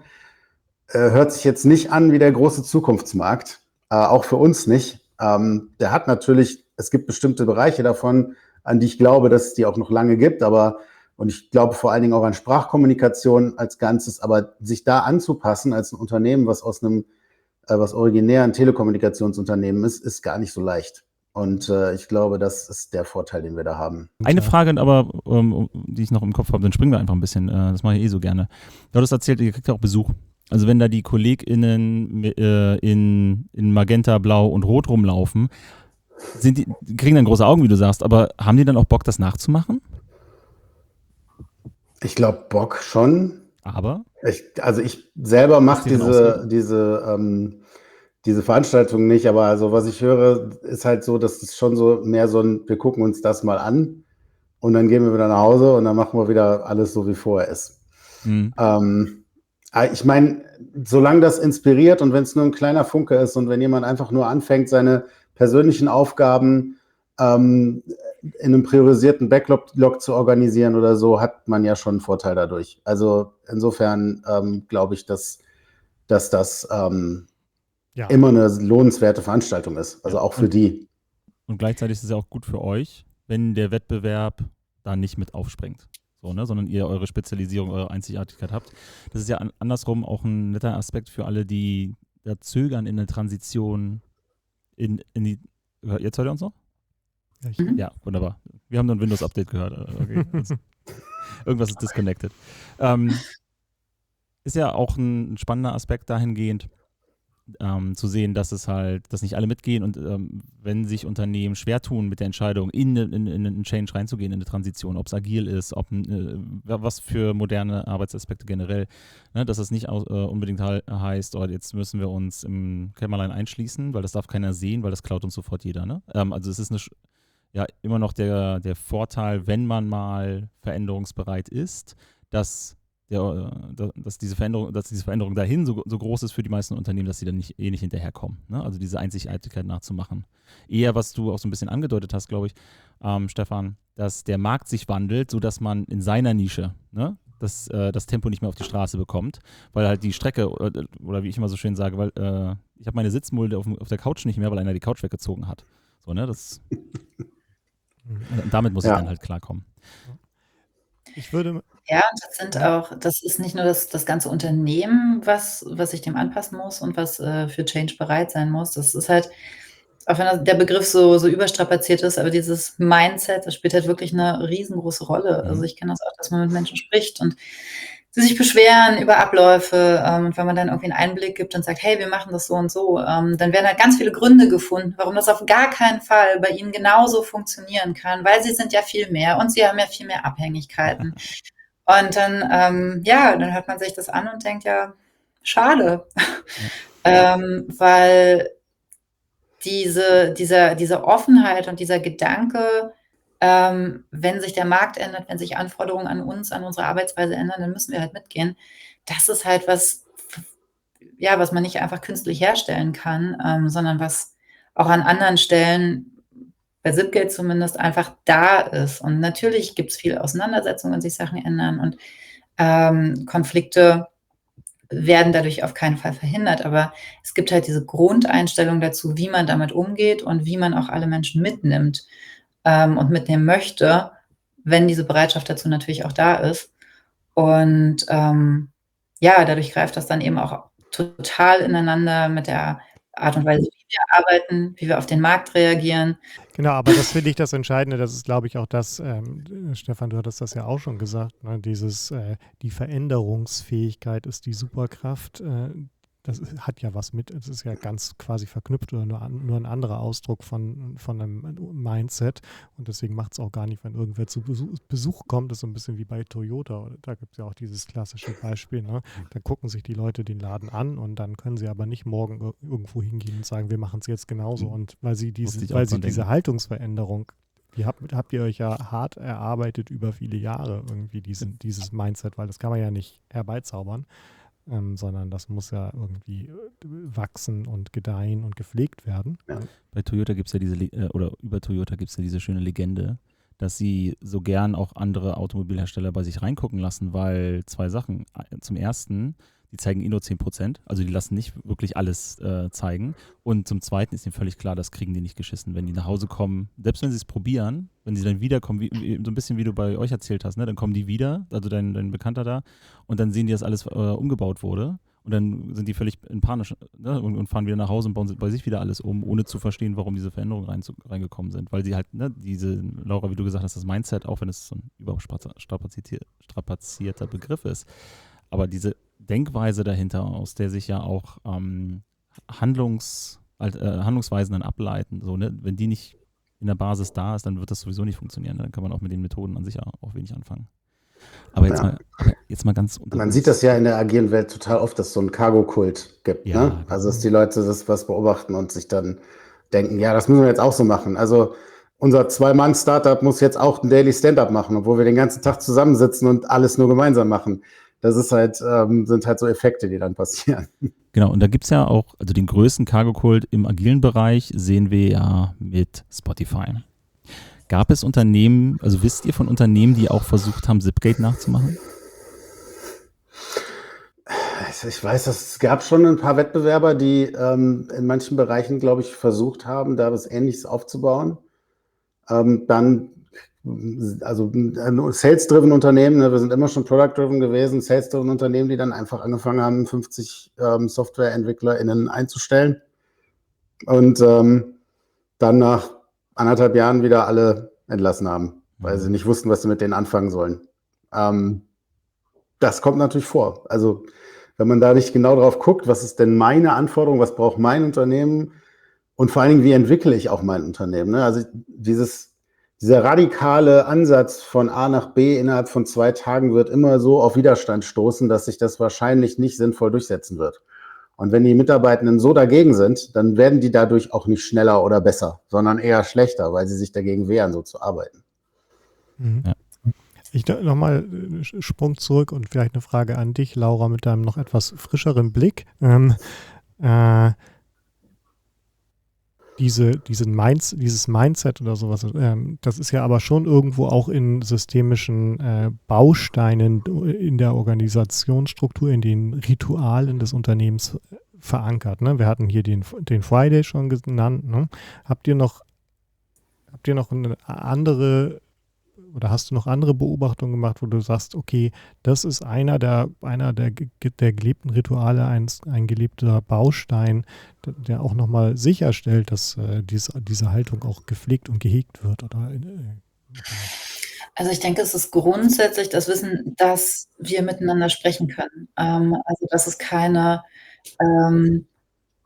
hört sich jetzt nicht an wie der große Zukunftsmarkt, auch für uns nicht. Der hat natürlich, es gibt bestimmte Bereiche davon, an die ich glaube, dass es die auch noch lange gibt, und ich glaube vor allen Dingen auch an Sprachkommunikation als Ganzes, aber sich da anzupassen als ein Unternehmen, was was originär ein Telekommunikationsunternehmen ist gar nicht so leicht. Und ich glaube, das ist der Vorteil, den wir da haben. Eine Frage aber, die ich noch im Kopf habe, dann springen wir einfach ein bisschen, das mache ich so gerne. Du hattest erzählt, ihr kriegt ja auch Besuch. Also wenn da die KollegInnen in Magenta, Blau und Rot rumlaufen, kriegen dann große Augen, wie du sagst, aber haben die dann auch Bock, das nachzumachen? Ich glaube, Bock schon. Aber? Ich selber mache diese Veranstaltung nicht, aber also was ich höre, ist halt so, dass es schon so mehr so ein, wir gucken uns das mal an und dann gehen wir wieder nach Hause und dann machen wir wieder alles so, wie vorher ist. Ich meine, solange das inspiriert und wenn es nur ein kleiner Funke ist und wenn jemand einfach nur anfängt, seine persönlichen Aufgaben in einem priorisierten Backlog zu organisieren oder so, hat man ja schon einen Vorteil dadurch. Also insofern glaube ich, dass das immer eine lohnenswerte Veranstaltung ist, also auch für die. Und gleichzeitig ist es ja auch gut für euch, wenn der Wettbewerb da nicht mit aufspringt. So, ne, sondern ihr eure Spezialisierung, eure Einzigartigkeit habt. Das ist ja andersrum auch ein netter Aspekt für alle, die da zögern in der Transition in die. Jetzt hört ihr uns noch? Ja, wunderbar. Wir haben nur ein Windows-Update gehört. Okay. Irgendwas ist disconnected. Ist ja auch ein spannender Aspekt dahingehend, zu sehen, dass nicht alle mitgehen und wenn sich Unternehmen schwer tun mit der Entscheidung, in einen Change reinzugehen, in eine Transition, ob es agil ist, was für moderne Arbeitsaspekte generell, ne, dass es nicht unbedingt heißt, jetzt müssen wir uns im Kämmerlein einschließen, weil das darf keiner sehen, weil das klaut uns sofort jeder. Ne? Also es ist immer noch der Vorteil, wenn man mal veränderungsbereit ist, dass diese Veränderung dahin so groß ist für die meisten Unternehmen, dass sie dann nicht hinterherkommen. Ne? Also diese Einzigartigkeit nachzumachen. Eher, was du auch so ein bisschen angedeutet hast, glaube ich, Stefan, dass der Markt sich wandelt, sodass man in seiner Nische, ne, das Tempo nicht mehr auf die Straße bekommt, weil halt die Strecke, oder wie ich immer so schön sage, weil ich habe meine Sitzmulde auf der Couch nicht mehr, weil einer die Couch weggezogen hat. So, ne, damit muss ich dann halt klarkommen. Ja, das ist nicht nur das ganze Unternehmen, was sich dem anpassen muss und was für Change bereit sein muss. Das ist halt, auch wenn der Begriff so überstrapaziert ist, aber dieses Mindset, das spielt halt wirklich eine riesengroße Rolle. Also ich kenne das auch, dass man mit Menschen spricht und sie sich beschweren über Abläufe, und wenn man dann irgendwie einen Einblick gibt und sagt, hey, wir machen das so und so, dann werden halt ganz viele Gründe gefunden, warum das auf gar keinen Fall bei ihnen genauso funktionieren kann, weil sie sind ja viel mehr und sie haben ja viel mehr Abhängigkeiten. Und dann, dann hört man sich das an und denkt, ja, schade, weil diese Offenheit und dieser Gedanke, wenn sich der Markt ändert, wenn sich Anforderungen an uns, an unsere Arbeitsweise ändern, dann müssen wir halt mitgehen. Das ist halt was man nicht einfach künstlich herstellen kann, sondern was auch an anderen Stellen, bei Zipgate zumindest, einfach da ist. Und natürlich gibt es viel Auseinandersetzungen, wenn sich Sachen ändern und Konflikte werden dadurch auf keinen Fall verhindert. Aber es gibt halt diese Grundeinstellung dazu, wie man damit umgeht und wie man auch alle Menschen mitnimmt und mitnehmen möchte, wenn diese Bereitschaft dazu natürlich auch da ist. Und dadurch greift das dann eben auch total ineinander mit der Art und Weise, wie wir arbeiten, wie wir auf den Markt reagieren. Genau, aber das finde ich das Entscheidende. Das ist, glaube ich, auch das, Stefan, du hattest das ja auch schon gesagt, ne? Die Veränderungsfähigkeit ist die Superkraft, das hat ja was mit, es ist ja ganz quasi verknüpft oder nur ein anderer Ausdruck von einem Mindset. Und deswegen macht es auch gar nicht, wenn irgendwer zu Besuch kommt. Das ist so ein bisschen wie bei Toyota. Da gibt es ja auch dieses klassische Beispiel. Ne? Da gucken sich die Leute den Laden an und dann können sie aber nicht morgen irgendwo hingehen und sagen, wir machen es jetzt genauso. Und weil sie diese Haltungsveränderung, die habt ihr euch ja hart erarbeitet über viele Jahre irgendwie, dieses Mindset, weil das kann man ja nicht herbeizaubern. Sondern das muss ja irgendwie wachsen und gedeihen und gepflegt werden. Ja. Bei Toyota gibt es ja über Toyota gibt es ja diese schöne Legende, dass sie so gern auch andere Automobilhersteller bei sich reingucken lassen, weil 2 Sachen. Zum ersten, die zeigen nur 10%, also die lassen nicht wirklich alles zeigen. Und zum zweiten ist ihnen völlig klar, das kriegen die nicht geschissen. Wenn die nach Hause kommen, selbst wenn sie es probieren, wenn sie dann wiederkommen, so ein bisschen wie du bei euch erzählt hast, ne, dann kommen die wieder, also dein Bekannter da, und dann sehen die, dass alles umgebaut wurde. Und dann sind die völlig in Panisch, ne, und fahren wieder nach Hause und bauen bei sich wieder alles um, ohne zu verstehen, warum diese Veränderungen reingekommen sind. Weil sie halt, Laura, wie du gesagt hast, das Mindset, auch wenn es so ein überstrapazierter Begriff ist, aber diese Denkweise dahinter, aus der sich ja auch Handlungsweisen dann ableiten, so, ne? Wenn die nicht in der Basis da ist, dann wird das sowieso nicht funktionieren. Dann kann man auch mit den Methoden an sich auch wenig anfangen. Aber jetzt mal ganz Man sieht das ja in der agilen Welt total oft, dass es so einen Cargo-Kult gibt. Ja. Ne? Also, dass die Leute das was beobachten und sich dann denken, ja, das müssen wir jetzt auch so machen. Also, unser 2-Mann-Startup muss jetzt auch ein Daily Stand-up machen, obwohl wir den ganzen Tag zusammensitzen und alles nur gemeinsam machen. Das ist halt, sind halt so Effekte, die dann passieren. Genau, und da gibt es ja auch, also den größten Cargo-Kult im agilen Bereich sehen wir ja mit Spotify. Gab es Unternehmen, also wisst ihr von Unternehmen, die auch versucht haben, Zipgate nachzumachen? Ich weiß, es gab schon ein paar Wettbewerber, die in manchen Bereichen, glaube ich, versucht haben, da was Ähnliches aufzubauen. Also Sales-driven Unternehmen, ne, wir sind immer schon Product-driven gewesen, Sales-driven Unternehmen, die dann einfach angefangen haben, 50 SoftwareentwicklerInnen einzustellen und dann nach 1,5 Jahren wieder alle entlassen haben, weil sie nicht wussten, was sie mit denen anfangen sollen. Das kommt natürlich vor. Also wenn man da nicht genau drauf guckt, was ist denn meine Anforderung, was braucht mein Unternehmen und vor allen Dingen, wie entwickle ich auch mein Unternehmen. Ne? Also dieser radikale Ansatz von A nach B innerhalb von 2 Tagen wird immer so auf Widerstand stoßen, dass sich das wahrscheinlich nicht sinnvoll durchsetzen wird. Und wenn die Mitarbeitenden so dagegen sind, dann werden die dadurch auch nicht schneller oder besser, sondern eher schlechter, weil sie sich dagegen wehren, so zu arbeiten. Mhm. Ja. Ich nochmal Sprung zurück und vielleicht eine Frage an dich, Laura, mit deinem noch etwas frischeren Blick. Dieses Mindset oder sowas, das ist ja aber schon irgendwo auch in systemischen Bausteinen in der Organisationsstruktur, in den Ritualen des Unternehmens verankert. Ne? Wir hatten hier den Friday schon genannt. Ne? Habt ihr noch eine andere oder hast du noch andere Beobachtungen gemacht, wo du sagst, okay, das ist einer der gelebten Rituale, ein gelebter Baustein, der auch nochmal sicherstellt, dass diese Haltung auch gepflegt und gehegt wird? Also ich denke, es ist grundsätzlich das Wissen, dass wir miteinander sprechen können. Also dass es keine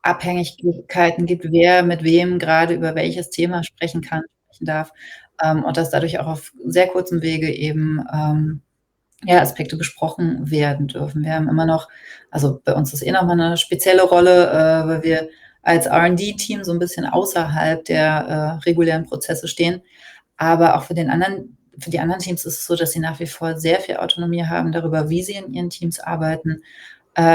Abhängigkeiten gibt, wer mit wem gerade über welches Thema sprechen darf. Und dass dadurch auch auf sehr kurzem Wege eben Aspekte besprochen werden dürfen. Wir haben immer noch, also bei uns ist nochmal eine spezielle Rolle, weil wir als R&D-Team so ein bisschen außerhalb der regulären Prozesse stehen. Aber auch für die anderen Teams ist es so, dass sie nach wie vor sehr viel Autonomie haben darüber, wie sie in ihren Teams arbeiten,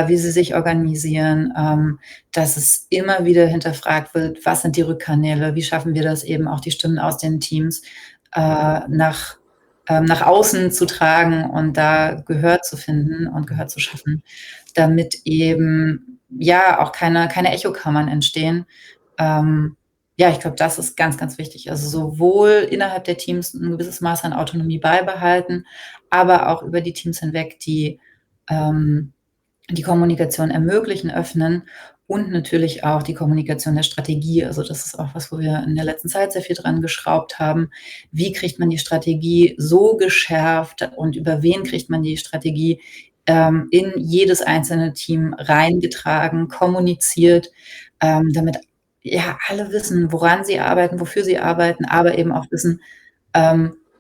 wie sie sich organisieren, dass es immer wieder hinterfragt wird, was sind die Rückkanäle, wie schaffen wir das eben auch die Stimmen aus den Teams nach außen zu tragen und da Gehör zu finden und Gehör zu schaffen, damit eben auch keine Echokammern entstehen. Ich glaube, das ist ganz, ganz wichtig. Also sowohl innerhalb der Teams ein gewisses Maß an Autonomie beibehalten, aber auch über die Teams hinweg die Kommunikation ermöglichen, öffnen und natürlich auch die Kommunikation der Strategie. Also das ist auch was, wo wir in der letzten Zeit sehr viel dran geschraubt haben. Wie kriegt man die Strategie so geschärft und über wen kriegt man die Strategie in jedes einzelne Team reingetragen, kommuniziert, damit ja alle wissen, woran sie arbeiten, wofür sie arbeiten, aber eben auch wissen,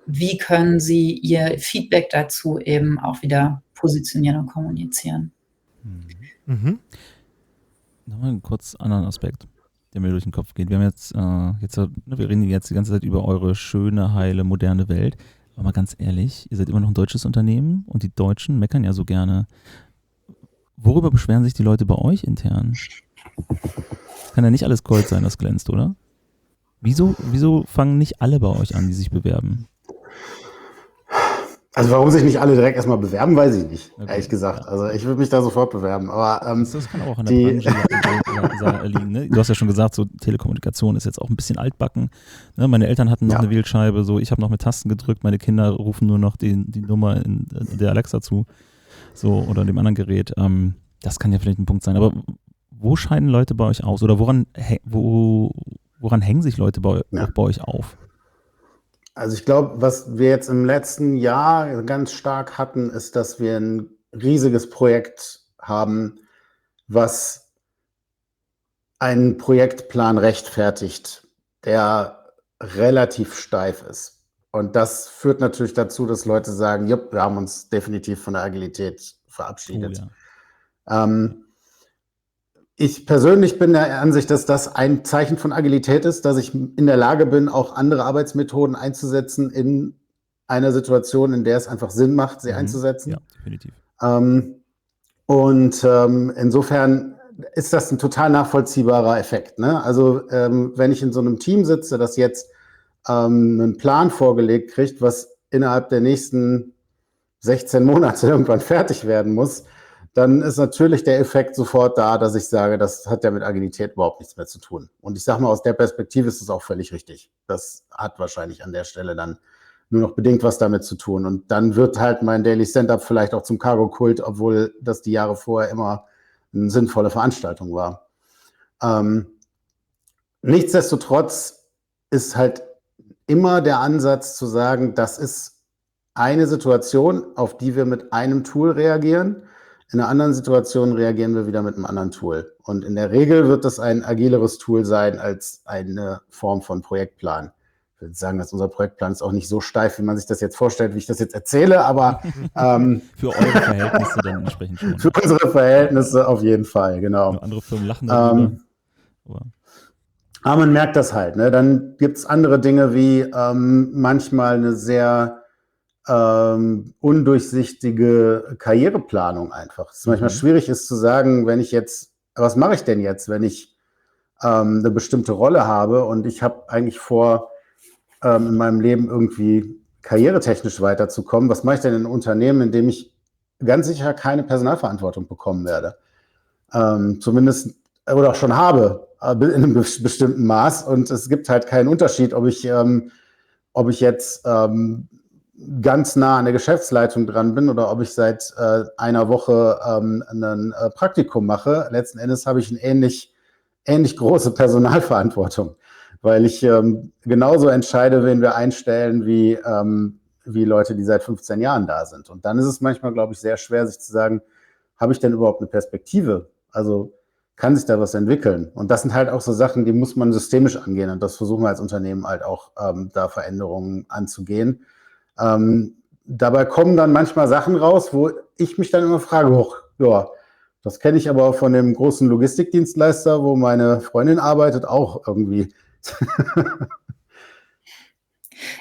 wie können sie ihr Feedback dazu eben auch wieder positionieren und kommunizieren. Nochmal einen kurz anderen Aspekt, der mir durch den Kopf geht. Wir haben wir reden jetzt die ganze Zeit über eure schöne, heile, moderne Welt. Aber mal ganz ehrlich, ihr seid immer noch ein deutsches Unternehmen und die Deutschen meckern ja so gerne. Worüber beschweren sich die Leute bei euch intern? Das kann ja nicht alles Gold sein, das glänzt, oder? Wieso fangen nicht alle bei euch an, die sich bewerben? Also warum sich nicht alle direkt erstmal bewerben, weiß ich nicht, Okay, ehrlich gesagt. ja. Also ich würde mich da sofort bewerben. Aber Das kann auch an der Branche liegen. Ne? Du hast ja schon gesagt, so Telekommunikation ist jetzt auch ein bisschen altbacken. Ne? Meine Eltern hatten noch eine Wählscheibe, so ich habe noch mit Tasten gedrückt, meine Kinder rufen nur noch die Nummer in der Alexa zu, so oder dem anderen Gerät. Das kann ja vielleicht ein Punkt sein. Aber wo scheiden Leute bei euch aus? Oder woran hängen sich Leute bei euch auf? Also ich glaube, was wir jetzt im letzten Jahr ganz stark hatten, ist, dass wir ein riesiges Projekt haben, was einen Projektplan rechtfertigt, der relativ steif ist. Und das führt natürlich dazu, dass Leute sagen, jupp, wir haben uns definitiv von der Agilität verabschiedet. Oh, ja. Ich persönlich bin der Ansicht, dass das ein Zeichen von Agilität ist, dass ich in der Lage bin, auch andere Arbeitsmethoden einzusetzen in einer Situation, in der es einfach Sinn macht, sie einzusetzen. Ja, definitiv. Insofern ist das ein total nachvollziehbarer Effekt. Ne? Also wenn ich in so einem Team sitze, das jetzt einen Plan vorgelegt kriegt, was innerhalb der nächsten 16 Monate irgendwann fertig werden muss, dann ist natürlich der Effekt sofort da, dass ich sage, das hat ja mit Agilität überhaupt nichts mehr zu tun. Und ich sage mal, aus der Perspektive ist es auch völlig richtig. Das hat wahrscheinlich an der Stelle dann nur noch bedingt was damit zu tun. Und dann wird halt mein Daily Stand-Up vielleicht auch zum Cargo-Kult, obwohl das die Jahre vorher immer eine sinnvolle Veranstaltung war. Nichtsdestotrotz ist halt immer der Ansatz zu sagen, das ist eine Situation, auf die wir mit einem Tool reagieren. In einer anderen Situation reagieren wir wieder mit einem anderen Tool. Und in der Regel wird das ein agileres Tool sein als eine Form von Projektplan. Ich würde sagen, dass unser Projektplan ist auch nicht so steif, wie man sich das jetzt vorstellt, wie ich das jetzt erzähle, aber für eure Verhältnisse dann entsprechend schon. Für unsere Verhältnisse auf jeden Fall, genau. Andere Firmen lachen darüber. Aber man merkt das halt. Ne? Dann gibt es andere Dinge wie manchmal eine sehr undurchsichtige Karriereplanung einfach. Es ist manchmal schwierig ist zu sagen, was mache ich denn jetzt, wenn ich eine bestimmte Rolle habe und ich habe eigentlich vor, in meinem Leben irgendwie karrieretechnisch weiterzukommen. Was mache ich denn in einem Unternehmen, in dem ich ganz sicher keine Personalverantwortung bekommen werde? Zumindest, oder auch schon habe, in einem bestimmten Maß. Und es gibt halt keinen Unterschied, ob ich jetzt ganz nah an der Geschäftsleitung dran bin oder ob ich seit einer Woche ein Praktikum mache. Letzten Endes habe ich eine ähnlich große Personalverantwortung, weil ich genauso entscheide, wen wir einstellen, wie Leute, die seit 15 Jahren da sind. Und dann ist es manchmal, glaube ich, sehr schwer, sich zu sagen, habe ich denn überhaupt eine Perspektive? Also kann sich da was entwickeln? Und das sind halt auch so Sachen, die muss man systemisch angehen. Und das versuchen wir als Unternehmen halt auch, da Veränderungen anzugehen. Dabei kommen dann manchmal Sachen raus, wo ich mich dann immer frage, das kenne ich aber von dem großen Logistikdienstleister, wo meine Freundin arbeitet, auch irgendwie.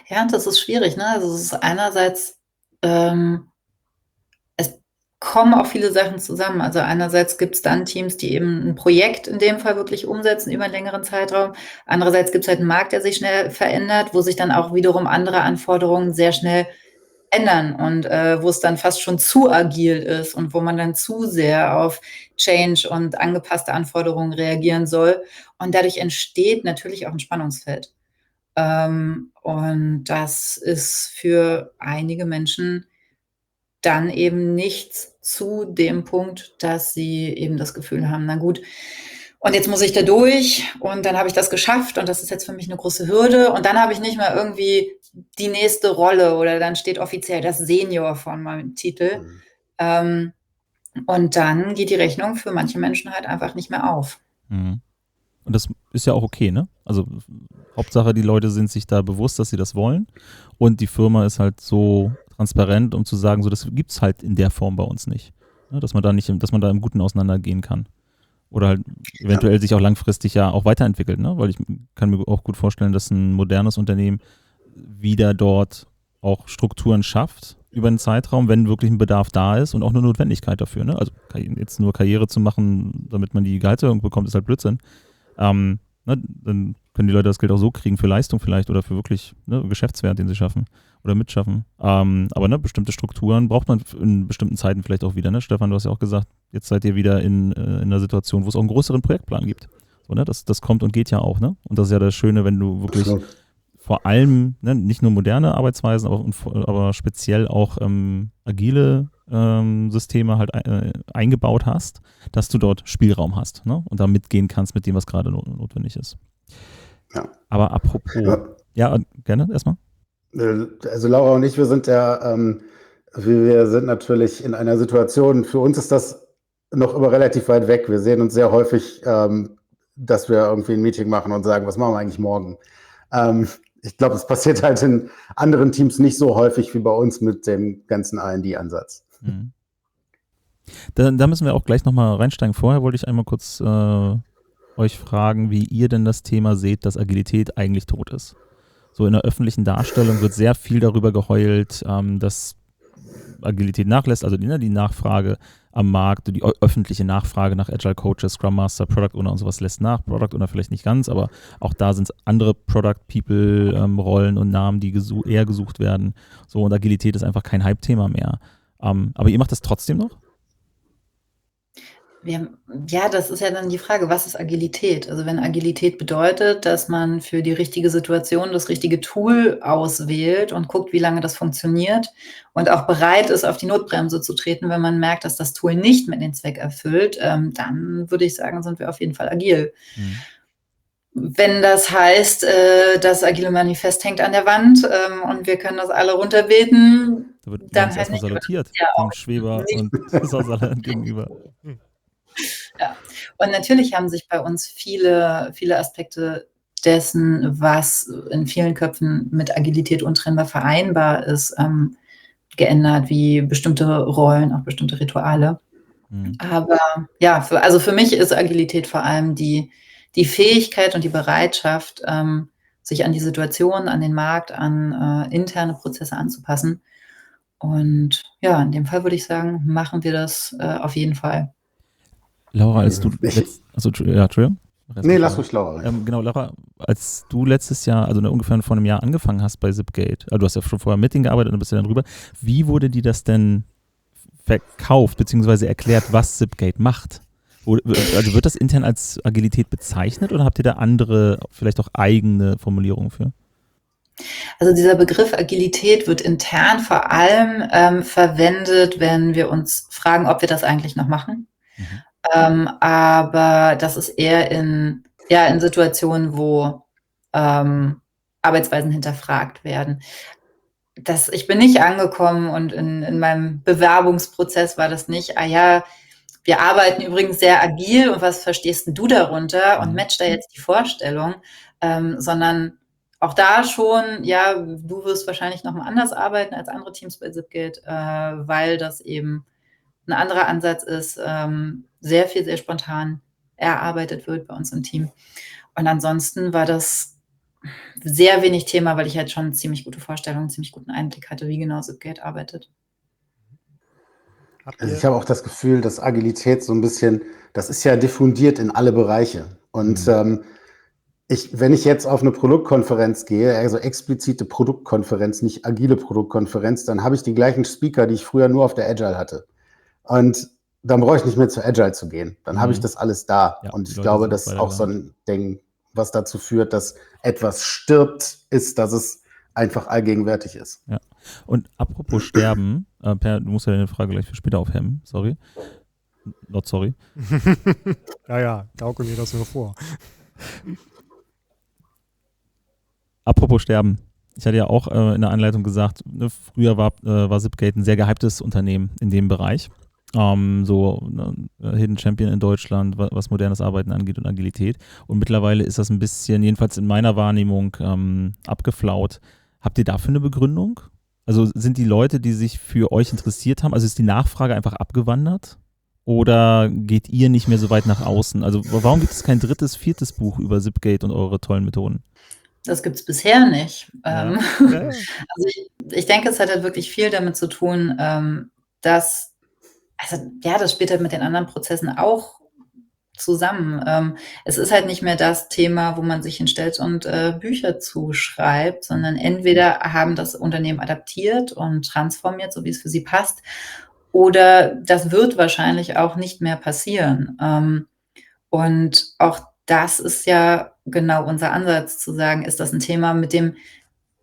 Ja, und das ist schwierig, ne? Also es ist einerseits, es kommen auch viele Sachen zusammen. Also einerseits gibt es dann Teams, die eben ein Projekt in dem Fall wirklich umsetzen über einen längeren Zeitraum. Andererseits gibt es halt einen Markt, der sich schnell verändert, wo sich dann auch wiederum andere Anforderungen sehr schnell ändern und wo es dann fast schon zu agil ist und wo man dann zu sehr auf Change und angepasste Anforderungen reagieren soll. Und dadurch entsteht natürlich auch ein Spannungsfeld. Und das ist für einige Menschen dann eben nicht zu dem Punkt, dass sie eben das Gefühl haben, na gut, und jetzt muss ich da durch und dann habe ich das geschafft und das ist jetzt für mich eine große Hürde und dann habe ich nicht mal irgendwie die nächste Rolle oder dann steht offiziell das Senior von meinem Titel. Und dann geht die Rechnung für manche Menschen halt einfach nicht mehr auf. Mhm. Und das ist ja auch okay, ne? Also Hauptsache, die Leute sind sich da bewusst, dass sie das wollen. Und die Firma ist halt so transparent, um zu sagen, so das gibt es halt in der Form bei uns nicht. Ne? Dass man da im Guten auseinandergehen kann. Oder halt eventuell sich auch langfristig ja auch weiterentwickelt, ne? Weil ich kann mir auch gut vorstellen, dass ein modernes Unternehmen wieder dort auch Strukturen schafft über einen Zeitraum, wenn wirklich ein Bedarf da ist und auch eine Notwendigkeit dafür. Ne? Also jetzt nur Karriere zu machen, damit man die Gehaltserhöhung bekommt, ist halt Blödsinn. Ne? Dann können die Leute das Geld auch so kriegen für Leistung vielleicht oder für wirklich Geschäftswert, den sie schaffen oder mitschaffen. Aber bestimmte Strukturen braucht man in bestimmten Zeiten vielleicht auch wieder. Ne? Stefan, du hast ja auch gesagt, jetzt seid ihr wieder in einer Situation, wo es auch einen größeren Projektplan gibt. So, ne? Das kommt und geht ja auch. Ne? Und das ist ja das Schöne, wenn du wirklich vor allem nicht nur moderne Arbeitsweisen, aber speziell auch agile Systeme halt eingebaut hast, dass du dort Spielraum hast, ne? Und da mitgehen kannst mit dem, was gerade notwendig ist. Ja. Aber apropos, ja, gerne erstmal. Also Laura und ich, wir sind natürlich in einer Situation, für uns ist das noch immer relativ weit weg. Wir sehen uns sehr häufig, dass wir irgendwie ein Meeting machen und sagen, was machen wir eigentlich morgen? Ich glaube, es passiert halt in anderen Teams nicht so häufig wie bei uns mit dem ganzen R&D-Ansatz. Mhm. Da müssen wir auch gleich nochmal reinsteigen. Vorher wollte ich einmal kurz euch fragen, wie ihr denn das Thema seht, dass Agilität eigentlich tot ist. So in der öffentlichen Darstellung wird sehr viel darüber geheult, dass Agilität nachlässt, also die Nachfrage am Markt, die öffentliche Nachfrage nach Agile Coaches, Scrum Master, Product Owner und sowas lässt nach. Product Owner vielleicht nicht ganz, aber auch da sind es andere Product People Rollen und Namen, die eher gesucht werden. So, und Agilität ist einfach kein Hype-Thema mehr. Aber ihr macht das trotzdem noch? Ja, das ist ja dann die Frage, was ist Agilität? Also wenn Agilität bedeutet, dass man für die richtige Situation das richtige Tool auswählt und guckt, wie lange das funktioniert und auch bereit ist, auf die Notbremse zu treten, wenn man merkt, dass das Tool nicht mehr den Zweck erfüllt, dann würde ich sagen, sind wir auf jeden Fall agil. Mhm. Wenn das heißt, das agile Manifest hängt an der Wand und wir können das alle runterbeten, da wird dann halt erstmal nicht. salutiert Ja, vom Schweber und Sauerland gegenüber. Ja, und natürlich haben sich bei uns viele, viele Aspekte dessen, was in vielen Köpfen mit Agilität untrennbar vereinbar ist, geändert, wie bestimmte Rollen, auch bestimmte Rituale. Mhm. Aber ja, für mich ist Agilität vor allem die Fähigkeit und die Bereitschaft, sich an die Situation, an den Markt, an interne Prozesse anzupassen. Und ja, in dem Fall würde ich sagen, machen wir das auf jeden Fall. Laura, als du Entschuldigung? Nee, lass ruhig Laura. Genau, Laura, als du letztes Jahr, also ungefähr vor einem Jahr angefangen hast bei Zipgate, also du hast ja schon vorher mit denen gearbeitet und bist ja dann rüber, wie wurde dir das denn verkauft, beziehungsweise erklärt, was Zipgate macht? Also wird das intern als Agilität bezeichnet oder habt ihr da andere, vielleicht auch eigene Formulierungen für? Also dieser Begriff Agilität wird intern vor allem verwendet, wenn wir uns fragen, ob wir das eigentlich noch machen. Mhm. Aber das ist eher in Situationen, wo Arbeitsweisen hinterfragt werden. Ich bin nicht angekommen und in meinem Bewerbungsprozess war das nicht, wir arbeiten übrigens sehr agil und was verstehst denn du darunter und match da jetzt die Vorstellung, sondern auch da schon, ja, du wirst wahrscheinlich nochmal anders arbeiten als andere Teams bei Zipgate, weil das eben ein anderer Ansatz ist, sehr viel, sehr spontan erarbeitet wird bei uns im Team. Und ansonsten war das sehr wenig Thema, weil ich halt schon ziemlich gute Vorstellungen, ziemlich guten Einblick hatte, wie genau Zipgate arbeitet. Also ich habe auch das Gefühl, dass Agilität so ein bisschen, das ist ja diffundiert in alle Bereiche. Und wenn ich jetzt auf eine Produktkonferenz gehe, also explizite Produktkonferenz, nicht agile Produktkonferenz, dann habe ich die gleichen Speaker, die ich früher nur auf der Agile hatte. Und dann brauche ich nicht mehr zur Agile zu gehen. Dann habe ich das alles da. Ja, und ich glaube, das ist auch so ein Ding, was dazu führt, dass etwas stirbt, ist, dass es einfach allgegenwärtig ist. Ja. Und apropos Sterben, Per, du musst ja deine Frage gleich für später aufhemmen, sorry. Not sorry. Ja, gaukel mir das nur vor. Apropos Sterben. Ich hatte ja auch in der Anleitung gesagt, ne, früher war Zipgate ein sehr gehyptes Unternehmen in dem Bereich. Hidden Champion in Deutschland, was modernes Arbeiten angeht und Agilität. Und mittlerweile ist das ein bisschen, jedenfalls in meiner Wahrnehmung, abgeflaut. Habt ihr dafür eine Begründung? Also sind die Leute, die sich für euch interessiert haben, also ist die Nachfrage einfach abgewandert? Oder geht ihr nicht mehr so weit nach außen? Also warum gibt es kein 3., 4. Buch über Zipgate und eure tollen Methoden? Das gibt es bisher nicht. Ja. Also ich denke, es hat halt wirklich viel damit zu tun, dass, das spielt halt mit den anderen Prozessen auch zusammen. Es ist halt nicht mehr das Thema, wo man sich hinstellt und Bücher zuschreibt, sondern entweder haben das Unternehmen adaptiert und transformiert, so wie es für sie passt, oder das wird wahrscheinlich auch nicht mehr passieren. Und auch das ist ja genau unser Ansatz, zu sagen, ist das ein Thema, mit dem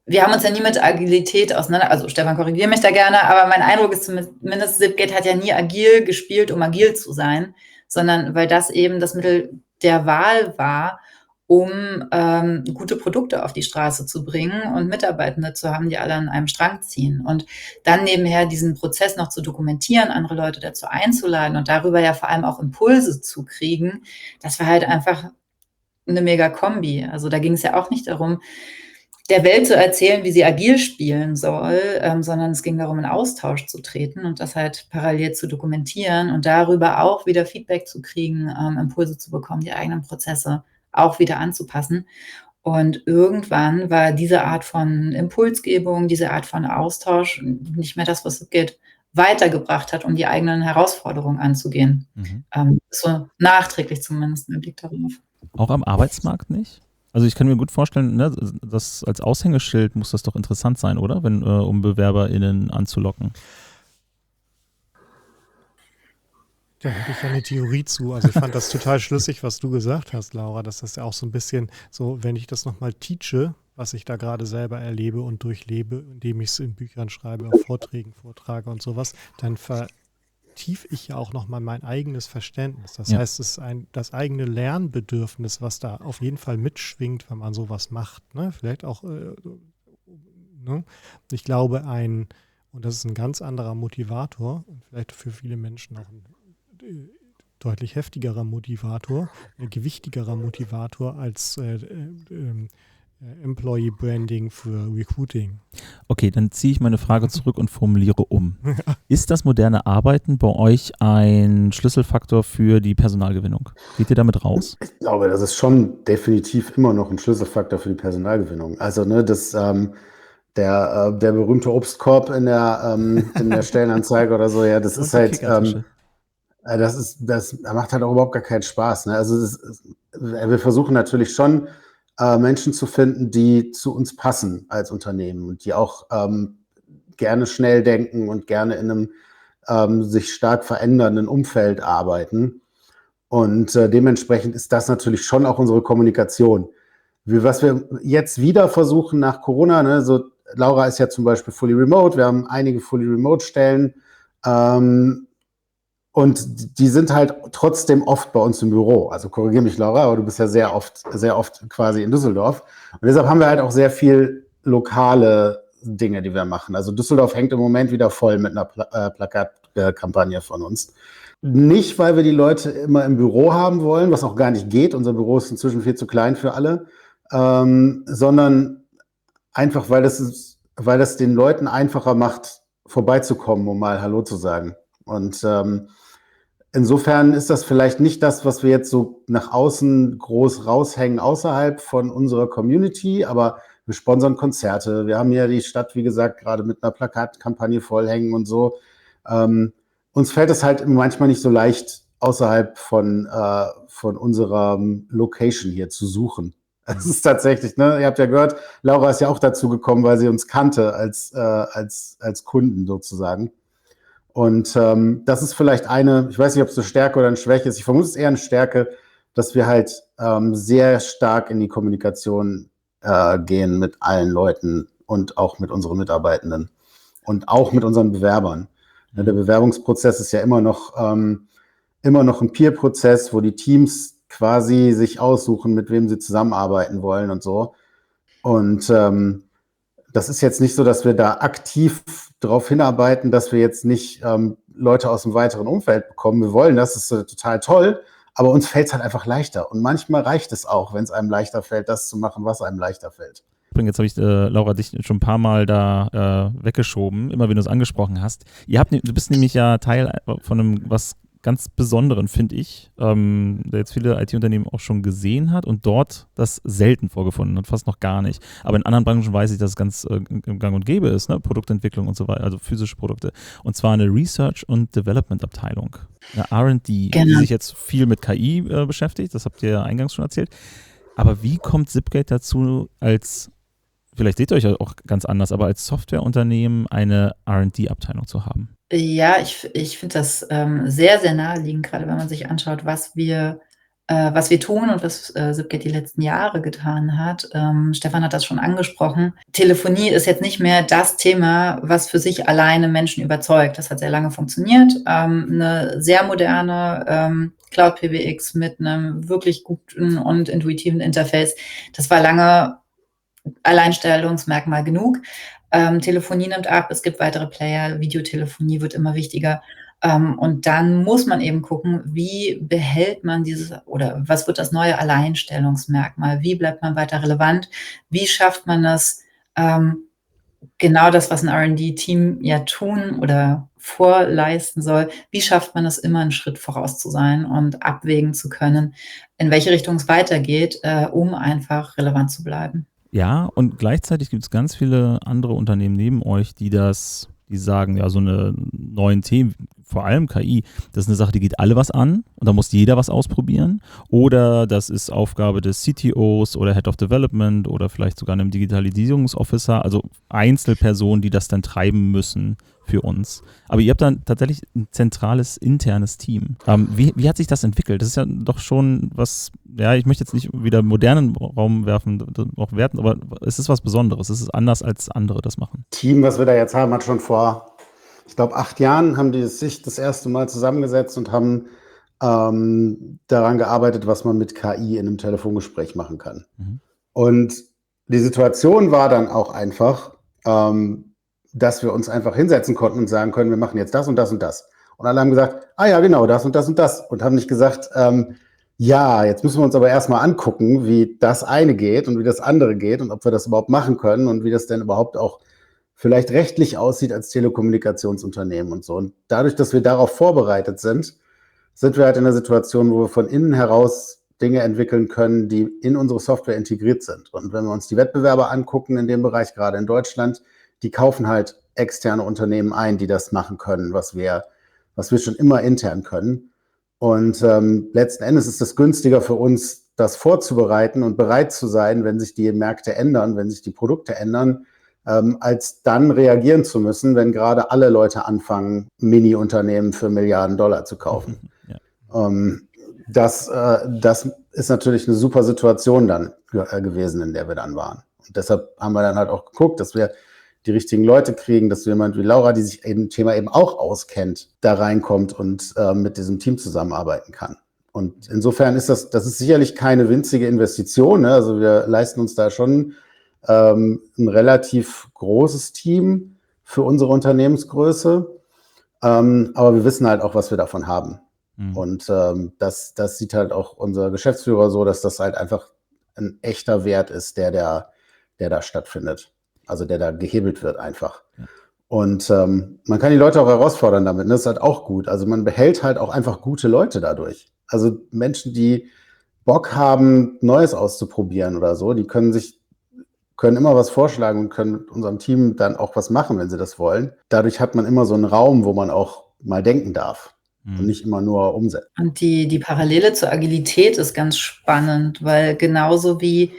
wir haben uns ja nie mit Agilität auseinander, also Stefan, korrigiere mich da gerne, aber mein Eindruck ist zumindest, Zipgate hat ja nie agil gespielt, um agil zu sein, sondern weil das eben das Mittel der Wahl war, um gute Produkte auf die Straße zu bringen und Mitarbeitende zu haben, die alle an einem Strang ziehen. Und dann nebenher diesen Prozess noch zu dokumentieren, andere Leute dazu einzuladen und darüber ja vor allem auch Impulse zu kriegen, das war halt einfach eine mega Kombi. Also da ging es ja auch nicht darum, der Welt zu erzählen, wie sie agil spielen soll, sondern es ging darum, in Austausch zu treten und das halt parallel zu dokumentieren und darüber auch wieder Feedback zu kriegen, Impulse zu bekommen, die eigenen Prozesse auch wieder anzupassen. Und irgendwann war diese Art von Impulsgebung, diese Art von Austausch nicht mehr das, was Zipgate weitergebracht hat, um die eigenen Herausforderungen anzugehen. So nachträglich zumindest ein Blick darauf. Auch am Arbeitsmarkt nicht? Also ich kann mir gut vorstellen, ne, das als Aushängeschild muss das doch interessant sein, oder? Um BewerberInnen anzulocken. Da hätte ich ja eine Theorie zu. Also ich fand das total schlüssig, was du gesagt hast, Laura, dass das ja auch so ein bisschen so, wenn ich das nochmal teache, was ich da gerade selber erlebe und durchlebe, indem ich es in Büchern schreibe, auf Vorträgen vortrage und sowas, dann vertiefe ich ja auch nochmal mein eigenes Verständnis. Das heißt, es ist das eigene Lernbedürfnis, was da auf jeden Fall mitschwingt, wenn man sowas macht. Ne? Vielleicht auch, ne? Ich glaube, und das ist ein ganz anderer Motivator und vielleicht für viele Menschen auch ein deutlich heftigerer Motivator, gewichtigerer Motivator als Employee Branding für Recruiting. Okay, dann ziehe ich meine Frage zurück und formuliere um. Ist das moderne Arbeiten bei euch ein Schlüsselfaktor für die Personalgewinnung? Geht ihr damit raus? Ich glaube, das ist schon definitiv immer noch ein Schlüsselfaktor für die Personalgewinnung. Also der berühmte Obstkorb in der Stellenanzeige oder so, ja, das ist halt das macht halt auch überhaupt gar keinen Spaß. Ne? Also wir versuchen natürlich schon, Menschen zu finden, die zu uns passen als Unternehmen und die auch gerne schnell denken und gerne in einem sich stark verändernden Umfeld arbeiten. Und dementsprechend ist das natürlich schon auch unsere Kommunikation. Was wir jetzt wieder versuchen nach Corona, ne, so Laura ist ja zum Beispiel fully remote, wir haben einige fully remote Stellen, und die sind halt trotzdem oft bei uns im Büro. Also korrigiere mich, Laura, aber du bist ja sehr oft quasi in Düsseldorf. Und deshalb haben wir halt auch sehr viel lokale Dinge, die wir machen. Also Düsseldorf hängt im Moment wieder voll mit einer Plakatkampagne von uns. Nicht, weil wir die Leute immer im Büro haben wollen, was auch gar nicht geht. Unser Büro ist inzwischen viel zu klein für alle, sondern einfach, weil das den Leuten einfacher macht, vorbeizukommen, um mal Hallo zu sagen. Und insofern ist das vielleicht nicht das, was wir jetzt so nach außen groß raushängen außerhalb von unserer Community, aber wir sponsern Konzerte. Wir haben ja die Stadt, wie gesagt, gerade mit einer Plakatkampagne vollhängen und so. Uns fällt es halt manchmal nicht so leicht, außerhalb von unserer Location hier zu suchen. Es ist tatsächlich, ne, ihr habt ja gehört, Laura ist ja auch dazu gekommen, weil sie uns kannte als Kunden sozusagen. Und das ist vielleicht ich weiß nicht, ob es eine Stärke oder eine Schwäche ist. Ich vermute, es ist eher eine Stärke, dass wir halt sehr stark in die Kommunikation gehen mit allen Leuten und auch mit unseren Mitarbeitenden und auch mit unseren Bewerbern. Ja, der Bewerbungsprozess ist ja immer noch ein Peer-Prozess, wo die Teams quasi sich aussuchen, mit wem sie zusammenarbeiten wollen und so. Und das ist jetzt nicht so, dass wir da aktiv darauf hinarbeiten, dass wir jetzt nicht Leute aus dem weiteren Umfeld bekommen. Wir wollen das, ist total toll, aber uns fällt es halt einfach leichter. Und manchmal reicht es auch, wenn es einem leichter fällt, das zu machen, was einem leichter fällt. Jetzt habe ich, Laura, dich schon ein paar Mal da weggeschoben, immer wenn du es angesprochen hast. Du bist nämlich ja Teil von einem was ganz Besonderen, finde ich, der jetzt viele IT-Unternehmen auch schon gesehen hat und dort das selten vorgefunden hat, fast noch gar nicht. Aber in anderen Branchen weiß ich, dass es ganz im Gang und Gäbe ist, ne? Produktentwicklung und so weiter, also physische Produkte. Und zwar eine Research- und Development-Abteilung, eine R&D, die sich jetzt viel mit KI beschäftigt, das habt ihr ja eingangs schon erzählt. Aber wie kommt Zipgate dazu, vielleicht seht ihr euch auch ganz anders, aber als Softwareunternehmen eine R&D-Abteilung zu haben? Ja, ich finde das sehr, sehr naheliegend, gerade wenn man sich anschaut, was wir tun und was Zipgate die letzten Jahre getan hat. Stefan hat das schon angesprochen. Telefonie ist jetzt nicht mehr das Thema, was für sich alleine Menschen überzeugt. Das hat sehr lange funktioniert. Eine sehr moderne Cloud PBX mit einem wirklich guten und intuitiven Interface. Das war lange Alleinstellungsmerkmal genug. Telefonie nimmt ab, es gibt weitere Player, Videotelefonie wird immer wichtiger. Und dann muss man eben gucken, wie behält man oder was wird das neue Alleinstellungsmerkmal? Wie bleibt man weiter relevant? Wie schafft man das, genau das, was ein R&D-Team ja tun oder vorleisten soll, wie schafft man es immer einen Schritt voraus zu sein und abwägen zu können, in welche Richtung es weitergeht, um einfach relevant zu bleiben? Ja, und gleichzeitig gibt es ganz viele andere Unternehmen neben euch, die sagen, ja, so eine neuen Themen, vor allem KI, das ist eine Sache, die geht alle was an und da muss jeder was ausprobieren. Oder das ist Aufgabe des CTOs oder Head of Development oder vielleicht sogar einem Digitalisierungsofficer, also Einzelpersonen, die das dann treiben müssen für uns. Aber ihr habt dann tatsächlich ein zentrales internes Team. Wie hat sich das entwickelt? Das ist ja doch schon was, ja, ich möchte jetzt nicht wieder modernen Raum werfen, auch werten, aber es ist was Besonderes. Es ist anders, als andere das machen. Team, was wir da jetzt haben, hat schon vor, ich glaube, 8 Jahren haben die sich das erste Mal zusammengesetzt und haben daran gearbeitet, was man mit KI in einem Telefongespräch machen kann. Mhm. Und die Situation war dann auch einfach, dass wir uns einfach hinsetzen konnten und sagen können, wir machen jetzt das und das und das. Und alle haben gesagt, ja, genau, das und das und das. Und haben nicht gesagt, ja, jetzt müssen wir uns aber erstmal angucken, wie das eine geht und wie das andere geht und ob wir das überhaupt machen können und wie das denn überhaupt auch vielleicht rechtlich aussieht als Telekommunikationsunternehmen und so. Und dadurch, dass wir darauf vorbereitet sind wir halt in einer Situation, wo wir von innen heraus Dinge entwickeln können, die in unsere Software integriert sind. Und wenn wir uns die Wettbewerber angucken in dem Bereich, gerade in Deutschland, die kaufen halt externe Unternehmen ein, die das machen können, was wir schon immer intern können. Und letzten Endes ist es günstiger für uns, das vorzubereiten und bereit zu sein, wenn sich die Märkte ändern, wenn sich die Produkte ändern, als dann reagieren zu müssen, wenn gerade alle Leute anfangen, Mini-Unternehmen für Milliarden $Milliarden zu kaufen. Ja. Das ist natürlich eine super Situation dann gewesen, in der wir dann waren. Und deshalb haben wir dann halt auch geguckt, dass wir die richtigen Leute kriegen, dass jemand wie Laura, die sich im Thema eben auch auskennt, da reinkommt und mit diesem Team zusammenarbeiten kann. Und insofern ist das ist sicherlich keine winzige Investition, ne? Also wir leisten uns da schon ein relativ großes Team für unsere Unternehmensgröße. Aber wir wissen halt auch, was wir davon haben. Mhm. Und das sieht halt auch unser Geschäftsführer so, dass das halt einfach ein echter Wert ist, der da stattfindet. Also der da gehebelt wird einfach. Ja. Und man kann die Leute auch herausfordern damit. Ne? Das ist halt auch gut. Also man behält halt auch einfach gute Leute dadurch. Also Menschen, die Bock haben, Neues auszuprobieren oder so, die können immer was vorschlagen und können mit unserem Team dann auch was machen, wenn sie das wollen. Dadurch hat man immer so einen Raum, wo man auch mal denken darf und nicht immer nur umsetzen. Und die Parallele zur Agilität ist ganz spannend, weil genauso wie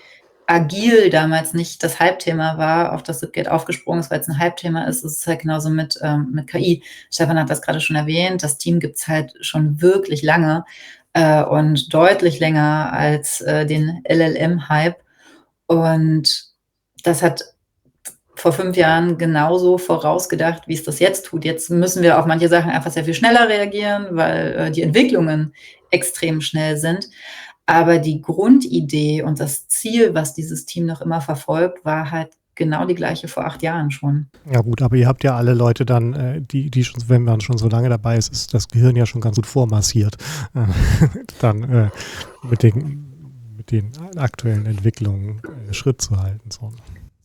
agil damals nicht das Hype-Thema war, auf das Zipgate aufgesprungen ist, weil es ein Hype-Thema ist, ist es halt genauso mit KI. Stefan hat das gerade schon erwähnt, das Team gibt es halt schon wirklich lange und deutlich länger als den LLM-Hype. Und das hat vor 5 Jahren genauso vorausgedacht, wie es das jetzt tut. Jetzt müssen wir auf manche Sachen einfach sehr viel schneller reagieren, weil die Entwicklungen extrem schnell sind. Aber die Grundidee und das Ziel, was dieses Team noch immer verfolgt, war halt genau die gleiche vor 8 Jahren schon. Ja gut, aber ihr habt ja alle Leute dann, die schon, wenn man schon so lange dabei ist, ist das Gehirn ja schon ganz gut vormassiert. Dann mit den aktuellen Entwicklungen Schritt zu halten. So.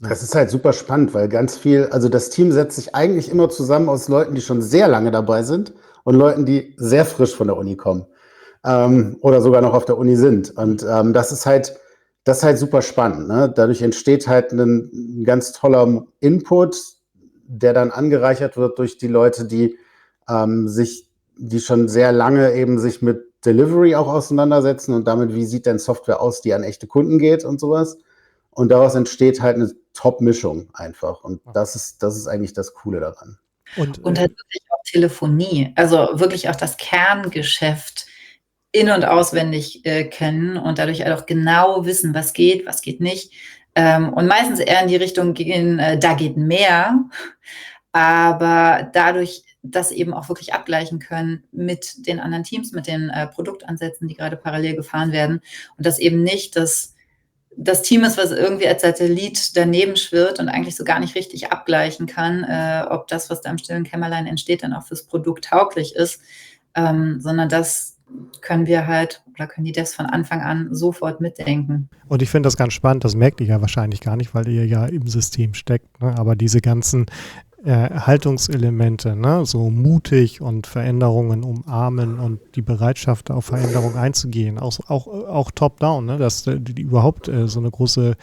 Das ist halt super spannend, weil ganz viel, also das Team setzt sich eigentlich immer zusammen aus Leuten, die schon sehr lange dabei sind und Leuten, die sehr frisch von der Uni kommen oder sogar noch auf der Uni sind. Und das ist halt super spannend. Ne? Dadurch entsteht halt ein ganz toller Input, der dann angereichert wird durch die Leute, die schon sehr lange eben sich mit Delivery auch auseinandersetzen und damit, wie sieht denn Software aus, die an echte Kunden geht und sowas. Und daraus entsteht halt eine Top-Mischung einfach. Und das ist eigentlich das Coole daran. Und halt wirklich auch Telefonie, also wirklich auch das Kerngeschäft in- und auswendig kennen und dadurch halt auch genau wissen, was geht nicht. Und meistens eher in die Richtung gehen, da geht mehr, aber dadurch das eben auch wirklich abgleichen können mit den anderen Teams, mit den Produktansätzen, die gerade parallel gefahren werden und das eben nicht das Team ist, was irgendwie als Satellit daneben schwirrt und eigentlich so gar nicht richtig abgleichen kann, ob das, was da im stillen Kämmerlein entsteht, dann auch fürs Produkt tauglich ist, sondern das können wir halt, oder können die Devs von Anfang an sofort mitdenken. Und ich finde das ganz spannend, das merkt ihr ja wahrscheinlich gar nicht, weil ihr ja im System steckt, ne? Aber diese ganzen Haltungselemente, ne? So mutig und Veränderungen umarmen und die Bereitschaft auf Veränderung einzugehen, auch top-down, ne? Dass die überhaupt so eine große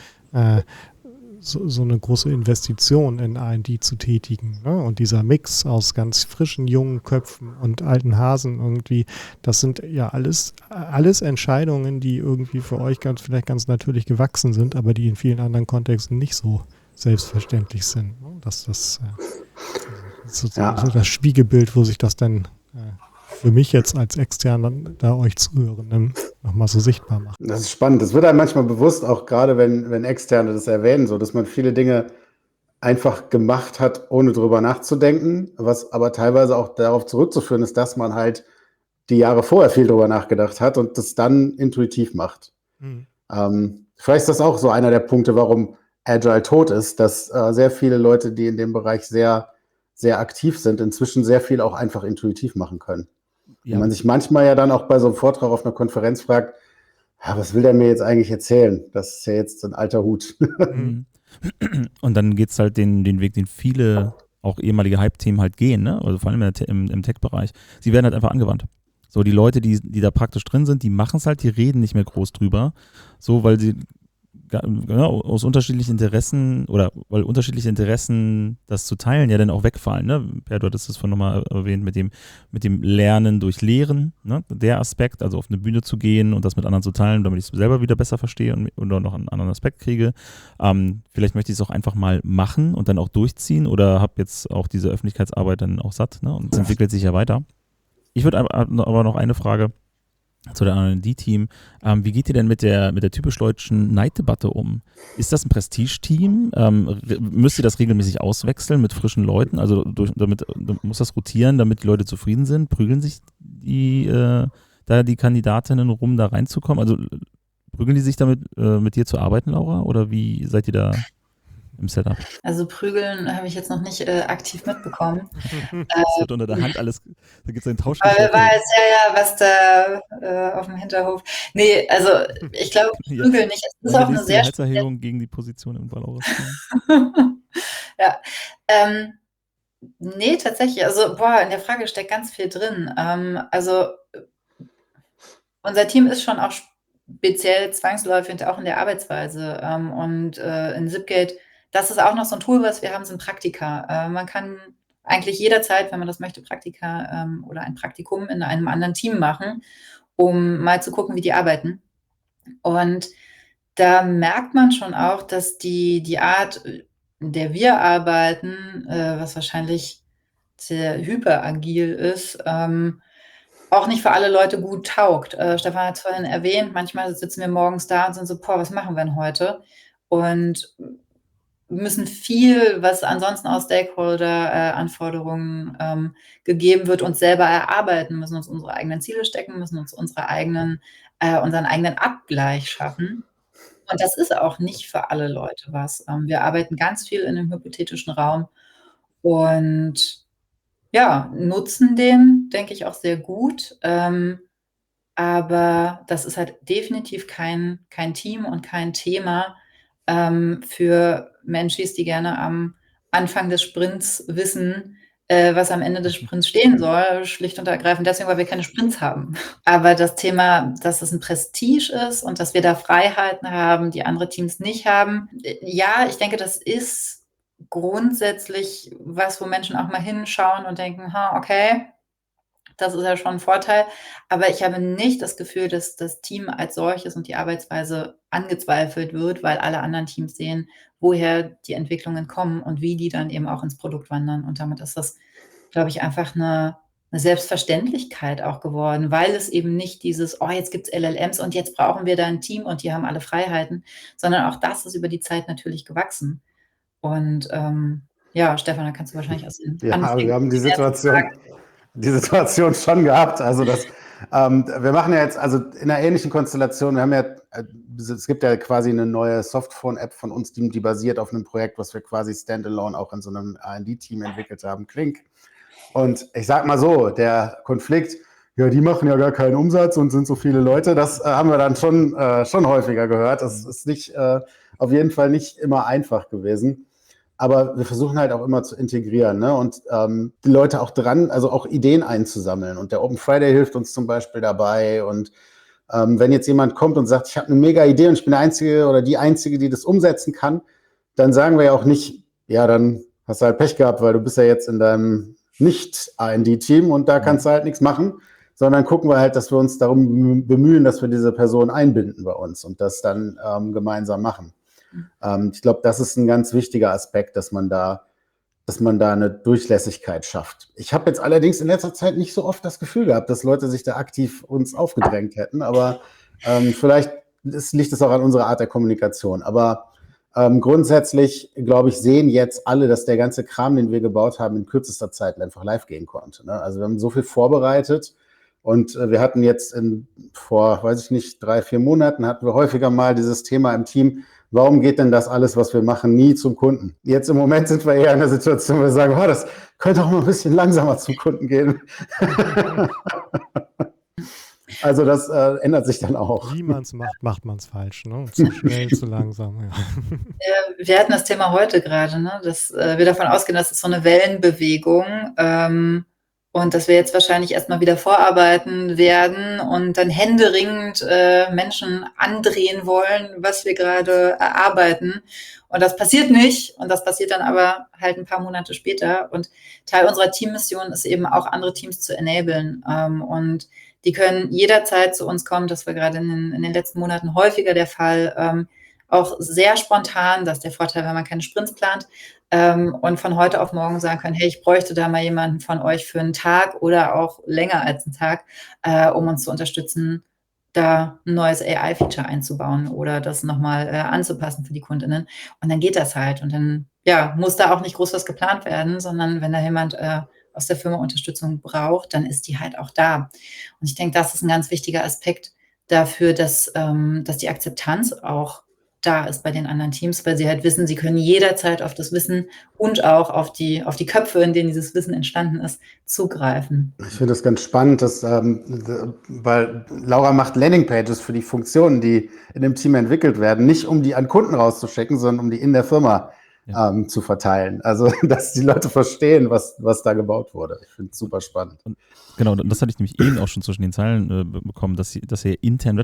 Investition in R&D zu tätigen, ne? Und dieser Mix aus ganz frischen, jungen Köpfen und alten Hasen irgendwie, das sind ja alles Entscheidungen, die irgendwie für euch vielleicht ganz natürlich gewachsen sind, aber die in vielen anderen Kontexten nicht so selbstverständlich sind. Ne? Dass das so das Spiegelbild, wo sich das dann für mich jetzt als Externen da euch Zuhörenden nochmal so sichtbar macht. Das ist spannend. Das wird einem manchmal bewusst, auch gerade wenn Externe das erwähnen, so dass man viele Dinge einfach gemacht hat, ohne drüber nachzudenken, was aber teilweise auch darauf zurückzuführen ist, dass man halt die Jahre vorher viel drüber nachgedacht hat und das dann intuitiv macht. Vielleicht ist das auch so einer der Punkte, warum Agile tot ist, dass sehr viele Leute, die in dem Bereich sehr, sehr aktiv sind, inzwischen sehr viel auch einfach intuitiv machen können. Ja. Und man sich manchmal ja dann auch bei so einem Vortrag auf einer Konferenz fragt, ja, was will der mir jetzt eigentlich erzählen? Das ist ja jetzt ein alter Hut. Und dann geht es halt den Weg, den viele auch ehemalige Hype-Themen halt gehen, ne? Also vor allem im Tech-Bereich. Sie werden halt einfach angewandt. So, die Leute, die da praktisch drin sind, die machen es halt, die reden nicht mehr groß drüber, so, weil sie aus unterschiedlichen Interessen oder weil unterschiedliche Interessen das zu teilen ja dann auch wegfallen. Ne? Per, du hattest das vorhin nochmal erwähnt mit dem Lernen durch Lehren, ne? Der Aspekt, also auf eine Bühne zu gehen und das mit anderen zu teilen, damit ich es selber wieder besser verstehe oder noch einen anderen Aspekt kriege. Vielleicht möchte ich es auch einfach mal machen und dann auch durchziehen oder habe jetzt auch diese Öffentlichkeitsarbeit dann auch satt, ne? Und es entwickelt sich ja weiter. Ich würde aber noch eine Frage zu der R&D-Team. Wie geht ihr denn mit der typisch deutschen Neiddebatte um? Ist das ein Prestige-Team? Müsst ihr das regelmäßig auswechseln mit frischen Leuten? Also muss das rotieren, damit die Leute zufrieden sind? Prügeln sich die Kandidatinnen rum, da reinzukommen? Also prügeln die sich damit, mit dir zu arbeiten, Laura? Oder wie seid ihr da im Setup? Also prügeln habe ich jetzt noch nicht aktiv mitbekommen. Das wird unter der Hand alles, da gibt es einen Tausch. Wer weiß ja, was da auf dem Hinterhof. Nee, also ich glaube, prügeln nicht. Es ist auch eine sehr Halserhebung gegen die Position im Valorous-Team. Ja. Nee, tatsächlich. Also, in der Frage steckt ganz viel drin. Also unser Team ist schon auch speziell zwangsläufig auch in der Arbeitsweise. Und in Zipgate, das ist auch noch so ein Tool, was wir haben, sind Praktika. Man kann eigentlich jederzeit, wenn man das möchte, Praktika oder ein Praktikum in einem anderen Team machen, um mal zu gucken, wie die arbeiten. Und da merkt man schon auch, dass die Art, in der wir arbeiten, was wahrscheinlich sehr hyperagil ist, auch nicht für alle Leute gut taugt. Stefan hat es vorhin erwähnt, manchmal sitzen wir morgens da und sind so, was machen wir denn heute? Und müssen viel, was ansonsten aus Stakeholder-Anforderungen gegeben wird, uns selber erarbeiten, müssen uns unsere eigenen Ziele stecken, müssen uns unseren eigenen Abgleich schaffen. Und das ist auch nicht für alle Leute was. Wir arbeiten ganz viel in dem hypothetischen Raum und ja, nutzen den, denke ich, auch sehr gut. Aber das ist halt definitiv kein Team und kein Thema für Menschis, die gerne am Anfang des Sprints wissen, was am Ende des Sprints stehen soll, schlicht und ergreifend deswegen, weil wir keine Sprints haben. Aber das Thema, dass es ein Prestige ist und dass wir da Freiheiten haben, die andere Teams nicht haben, ja, ich denke, das ist grundsätzlich was, wo Menschen auch mal hinschauen und denken, okay, das ist ja schon ein Vorteil. Aber ich habe nicht das Gefühl, dass das Team als solches und die Arbeitsweise angezweifelt wird, weil alle anderen Teams sehen, woher die Entwicklungen kommen und wie die dann eben auch ins Produkt wandern. Und damit ist das, glaube ich, einfach eine Selbstverständlichkeit auch geworden, weil es eben nicht dieses, jetzt gibt es LLMs und jetzt brauchen wir da ein Team und die haben alle Freiheiten, sondern auch das ist über die Zeit natürlich gewachsen. Und ja, Stefan, da kannst du wahrscheinlich aus den Ja, wir haben die Situation schon gehabt. Also wir machen ja jetzt, also in einer ähnlichen Konstellation, wir haben ja, es gibt ja quasi eine neue Softphone-App von uns, die basiert auf einem Projekt, was wir quasi standalone auch in so einem R&D-Team entwickelt haben, Klink. Und ich sag mal so, der Konflikt, ja, die machen ja gar keinen Umsatz und sind so viele Leute, das haben wir dann schon häufiger gehört. Das ist nicht, auf jeden Fall nicht immer einfach gewesen. Aber wir versuchen halt auch immer zu integrieren, ne? Und die Leute auch also auch Ideen einzusammeln. Und der Open Friday hilft uns zum Beispiel dabei. Und wenn jetzt jemand kommt und sagt, ich habe eine mega Idee und ich bin der Einzige oder die Einzige, die das umsetzen kann, dann sagen wir ja auch nicht, ja, dann hast du halt Pech gehabt, weil du bist ja jetzt in deinem Nicht-R&D-Team und da kannst du halt nichts machen, sondern gucken wir halt, dass wir uns darum bemühen, dass wir diese Person einbinden bei uns und das dann gemeinsam machen. Ich glaube, das ist ein ganz wichtiger Aspekt, dass man da eine Durchlässigkeit schafft. Ich habe jetzt allerdings in letzter Zeit nicht so oft das Gefühl gehabt, dass Leute sich da aktiv uns aufgedrängt hätten, aber vielleicht liegt es auch an unserer Art der Kommunikation. Aber grundsätzlich, glaube ich, sehen jetzt alle, dass der ganze Kram, den wir gebaut haben, in kürzester Zeit einfach live gehen konnte, ne? Also wir haben so viel vorbereitet und wir hatten jetzt vor, weiß ich nicht, 3-4 Monaten hatten wir häufiger mal dieses Thema im Team, warum geht denn das alles, was wir machen, nie zum Kunden? Jetzt im Moment sind wir eher in der Situation, wo wir sagen, das könnte auch mal ein bisschen langsamer zum Kunden gehen. Also das ändert sich dann auch. Wie man es macht man es falsch. Ne? Zu schnell, zu langsam. Ja. Wir hatten das Thema heute gerade, ne? Dass wir davon ausgehen, dass es so eine Wellenbewegung und dass wir jetzt wahrscheinlich erstmal wieder vorarbeiten werden und dann händeringend Menschen andrehen wollen, was wir gerade erarbeiten. Und das passiert nicht. Und das passiert dann aber halt ein paar Monate später. Und Teil unserer Teammission ist eben auch, andere Teams zu enablen. Und die können jederzeit zu uns kommen. Das war gerade in den letzten Monaten häufiger der Fall. Auch sehr spontan, das ist der Vorteil, wenn man keine Sprints plant. Und von heute auf morgen sagen können, hey, ich bräuchte da mal jemanden von euch für einen Tag oder auch länger als einen Tag, um uns zu unterstützen, da ein neues AI-Feature einzubauen oder das nochmal anzupassen für die KundInnen. Und dann geht das halt. Und dann muss da auch nicht groß was geplant werden, sondern wenn da jemand aus der Firma Unterstützung braucht, dann ist die halt auch da. Und ich denke, das ist ein ganz wichtiger Aspekt dafür, dass die Akzeptanz auch da ist bei den anderen Teams, weil sie halt wissen, sie können jederzeit auf das Wissen und auch auf die Köpfe, in denen dieses Wissen entstanden ist, zugreifen. Ich finde das ganz spannend, weil Laura macht Landingpages für die Funktionen, die in dem Team entwickelt werden, nicht um die an Kunden rauszuschicken, sondern um die in der Firma zu verteilen. Also, dass die Leute verstehen, was da gebaut wurde. Ich finde es super spannend. Und genau, das hatte ich nämlich eben auch schon zwischen den Zeilen bekommen, dass ihr intern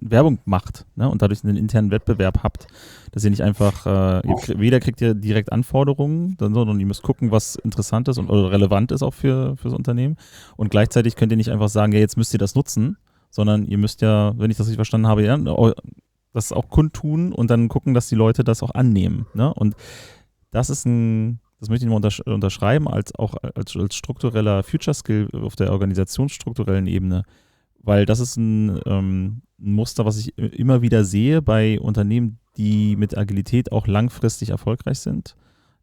Werbung macht, ne? Und dadurch einen internen Wettbewerb habt, dass ihr nicht einfach, weder kriegt ihr direkt Anforderungen, sondern ihr müsst gucken, was interessant ist oder relevant ist auch für das Unternehmen. Und gleichzeitig könnt ihr nicht einfach sagen, jetzt müsst ihr das nutzen, sondern ihr müsst ja, wenn ich das richtig verstanden habe, das auch kundtun und dann gucken, dass die Leute das auch annehmen. Ne? Und das ist das möchte ich mal unterschreiben, als struktureller Future-Skill auf der organisationsstrukturellen Ebene, weil das ist ein Muster, was ich immer wieder sehe bei Unternehmen, die mit Agilität auch langfristig erfolgreich sind,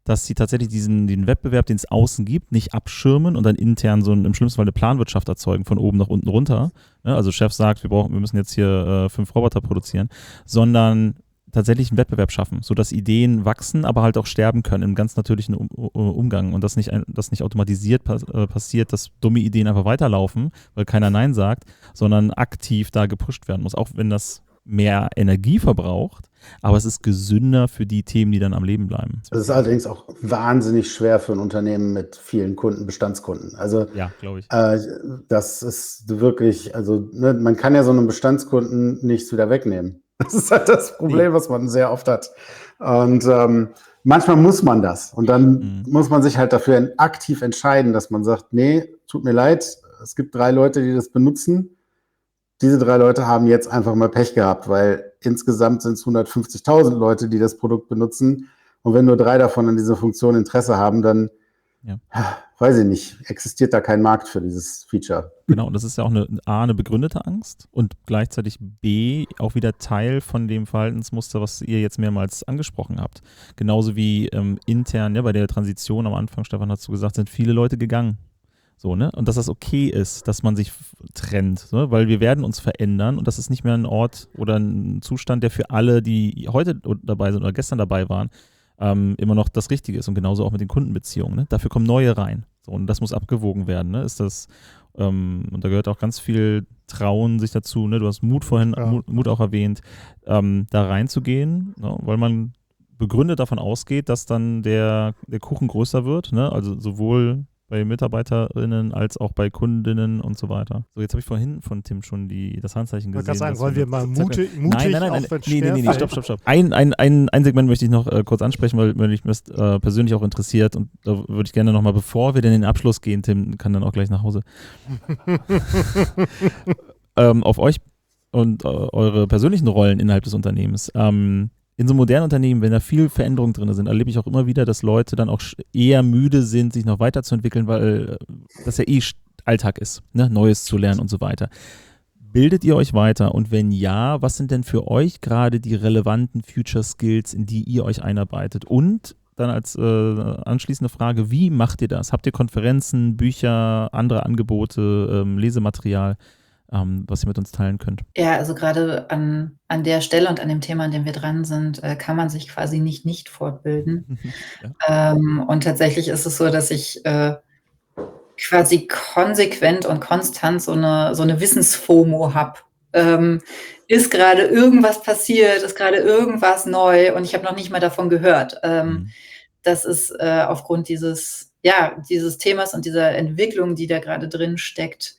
dass sie tatsächlich den Wettbewerb, den es außen gibt, nicht abschirmen und dann intern so im schlimmsten Fall eine Planwirtschaft erzeugen, von oben nach unten runter. Ne? Also Chef sagt, wir müssen jetzt hier 5 Roboter produzieren, sondern tatsächlich einen Wettbewerb schaffen, sodass Ideen wachsen, aber halt auch sterben können im ganz natürlichen Umgang und das nicht automatisiert passiert, dass dumme Ideen einfach weiterlaufen, weil keiner Nein sagt, sondern aktiv da gepusht werden muss, auch wenn das mehr Energie verbraucht, aber es ist gesünder für die Themen, die dann am Leben bleiben. Das ist allerdings auch wahnsinnig schwer für ein Unternehmen mit vielen Kunden, Bestandskunden. Also ja, glaube ich. Das ist wirklich, also ne, man kann ja so einem Bestandskunden nichts wieder wegnehmen. Das ist halt das Problem, was man sehr oft hat. Und manchmal muss man das. Und dann muss man sich halt dafür aktiv entscheiden, dass man sagt, nee, tut mir leid, es gibt 3 Leute, die das benutzen. Diese 3 Leute haben jetzt einfach mal Pech gehabt, weil insgesamt sind es 150.000 Leute, die das Produkt benutzen. Und wenn nur 3 davon an dieser Funktion Interesse haben, dann, weiß ich nicht, existiert da kein Markt für dieses Feature. Genau, und das ist ja auch eine begründete Angst und gleichzeitig B, auch wieder Teil von dem Verhaltensmuster, was ihr jetzt mehrmals angesprochen habt. Genauso wie intern, bei der Transition am Anfang, Stefan hat so gesagt, sind viele Leute gegangen. So, ne? Und dass das okay ist, dass man sich trennt, ne? Weil wir werden uns verändern und das ist nicht mehr ein Ort oder ein Zustand, der für alle, die heute dabei sind oder gestern dabei waren, immer noch das Richtige ist und genauso auch mit den Kundenbeziehungen. Ne? Dafür kommen neue rein. So, und das muss abgewogen werden. Ne? Ist das, und da gehört auch ganz viel Trauen sich dazu. Ne? Du hast Mut vorhin, Mut auch erwähnt, da reinzugehen, ne? Weil man begründet davon ausgeht, dass dann der Kuchen größer wird. Ne? Also sowohl bei MitarbeiterInnen als auch bei Kundinnen und so weiter. So, jetzt habe ich vorhin von Tim schon das Handzeichen gesehen. Ich kann sagen, wollen wir mal mutig nein, nee, stopp. Ein Segment möchte ich noch kurz ansprechen, weil mich das persönlich auch interessiert und da würde ich gerne nochmal, bevor wir denn in den Abschluss gehen, Tim kann dann auch gleich nach Hause, auf euch und eure persönlichen Rollen innerhalb des Unternehmens. In so modernen Unternehmen, wenn da viel Veränderungen drin sind, erlebe ich auch immer wieder, dass Leute dann auch eher müde sind, sich noch weiterzuentwickeln, weil das ja Alltag ist, ne? Neues zu lernen und so weiter. Bildet ihr euch weiter? Und wenn ja, was sind denn für euch gerade die relevanten Future Skills, in die ihr euch einarbeitet? Und dann als anschließende Frage, wie macht ihr das? Habt ihr Konferenzen, Bücher, andere Angebote, Lesematerial, was ihr mit uns teilen könnt? Ja, also gerade an der Stelle und an dem Thema, an dem wir dran sind, kann man sich quasi nicht fortbilden. Und tatsächlich ist es so, dass ich quasi konsequent und konstant so eine Wissensfomo habe. Ist gerade irgendwas passiert, ist gerade irgendwas neu und ich habe noch nicht mal davon gehört. Das ist aufgrund dieses Themas und dieser Entwicklung, die da gerade drin steckt,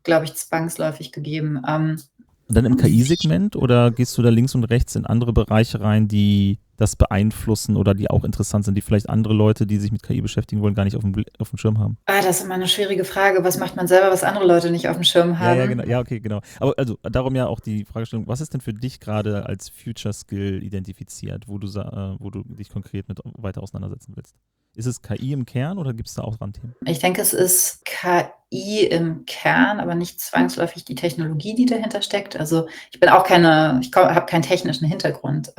glaube ich, zwangsläufig gegeben. Und dann im KI-Segment oder gehst du da links und rechts in andere Bereiche rein, die das beeinflussen oder die auch interessant sind, die vielleicht andere Leute, die sich mit KI beschäftigen wollen, gar nicht auf dem Schirm haben? Das ist immer eine schwierige Frage. Was macht man selber, was andere Leute nicht auf dem Schirm haben? Ja, genau. Ja, okay, genau. Aber also darum ja auch die Fragestellung, was ist denn für dich gerade als Future Skill identifiziert, wo du dich konkret mit weiter auseinandersetzen willst? Ist es KI im Kern oder gibt es da auch Randthemen? Ich denke, es ist KI im Kern, aber nicht zwangsläufig die Technologie, die dahinter steckt. Also ich bin auch habe keinen technischen Hintergrund.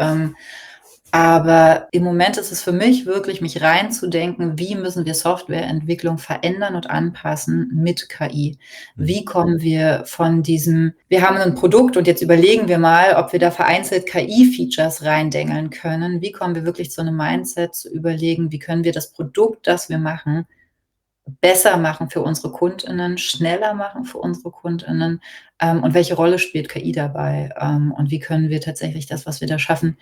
Aber im Moment ist es für mich wirklich, mich reinzudenken, wie müssen wir Softwareentwicklung verändern und anpassen mit KI? Wie kommen wir von wir haben ein Produkt und jetzt überlegen wir mal, ob wir da vereinzelt KI-Features reindengeln können. Wie kommen wir wirklich zu einem Mindset, zu überlegen, wie können wir das Produkt, das wir machen, besser machen für unsere KundInnen, schneller machen für unsere KundInnen und welche Rolle spielt KI dabei? Und wie können wir tatsächlich das, was wir da schaffen,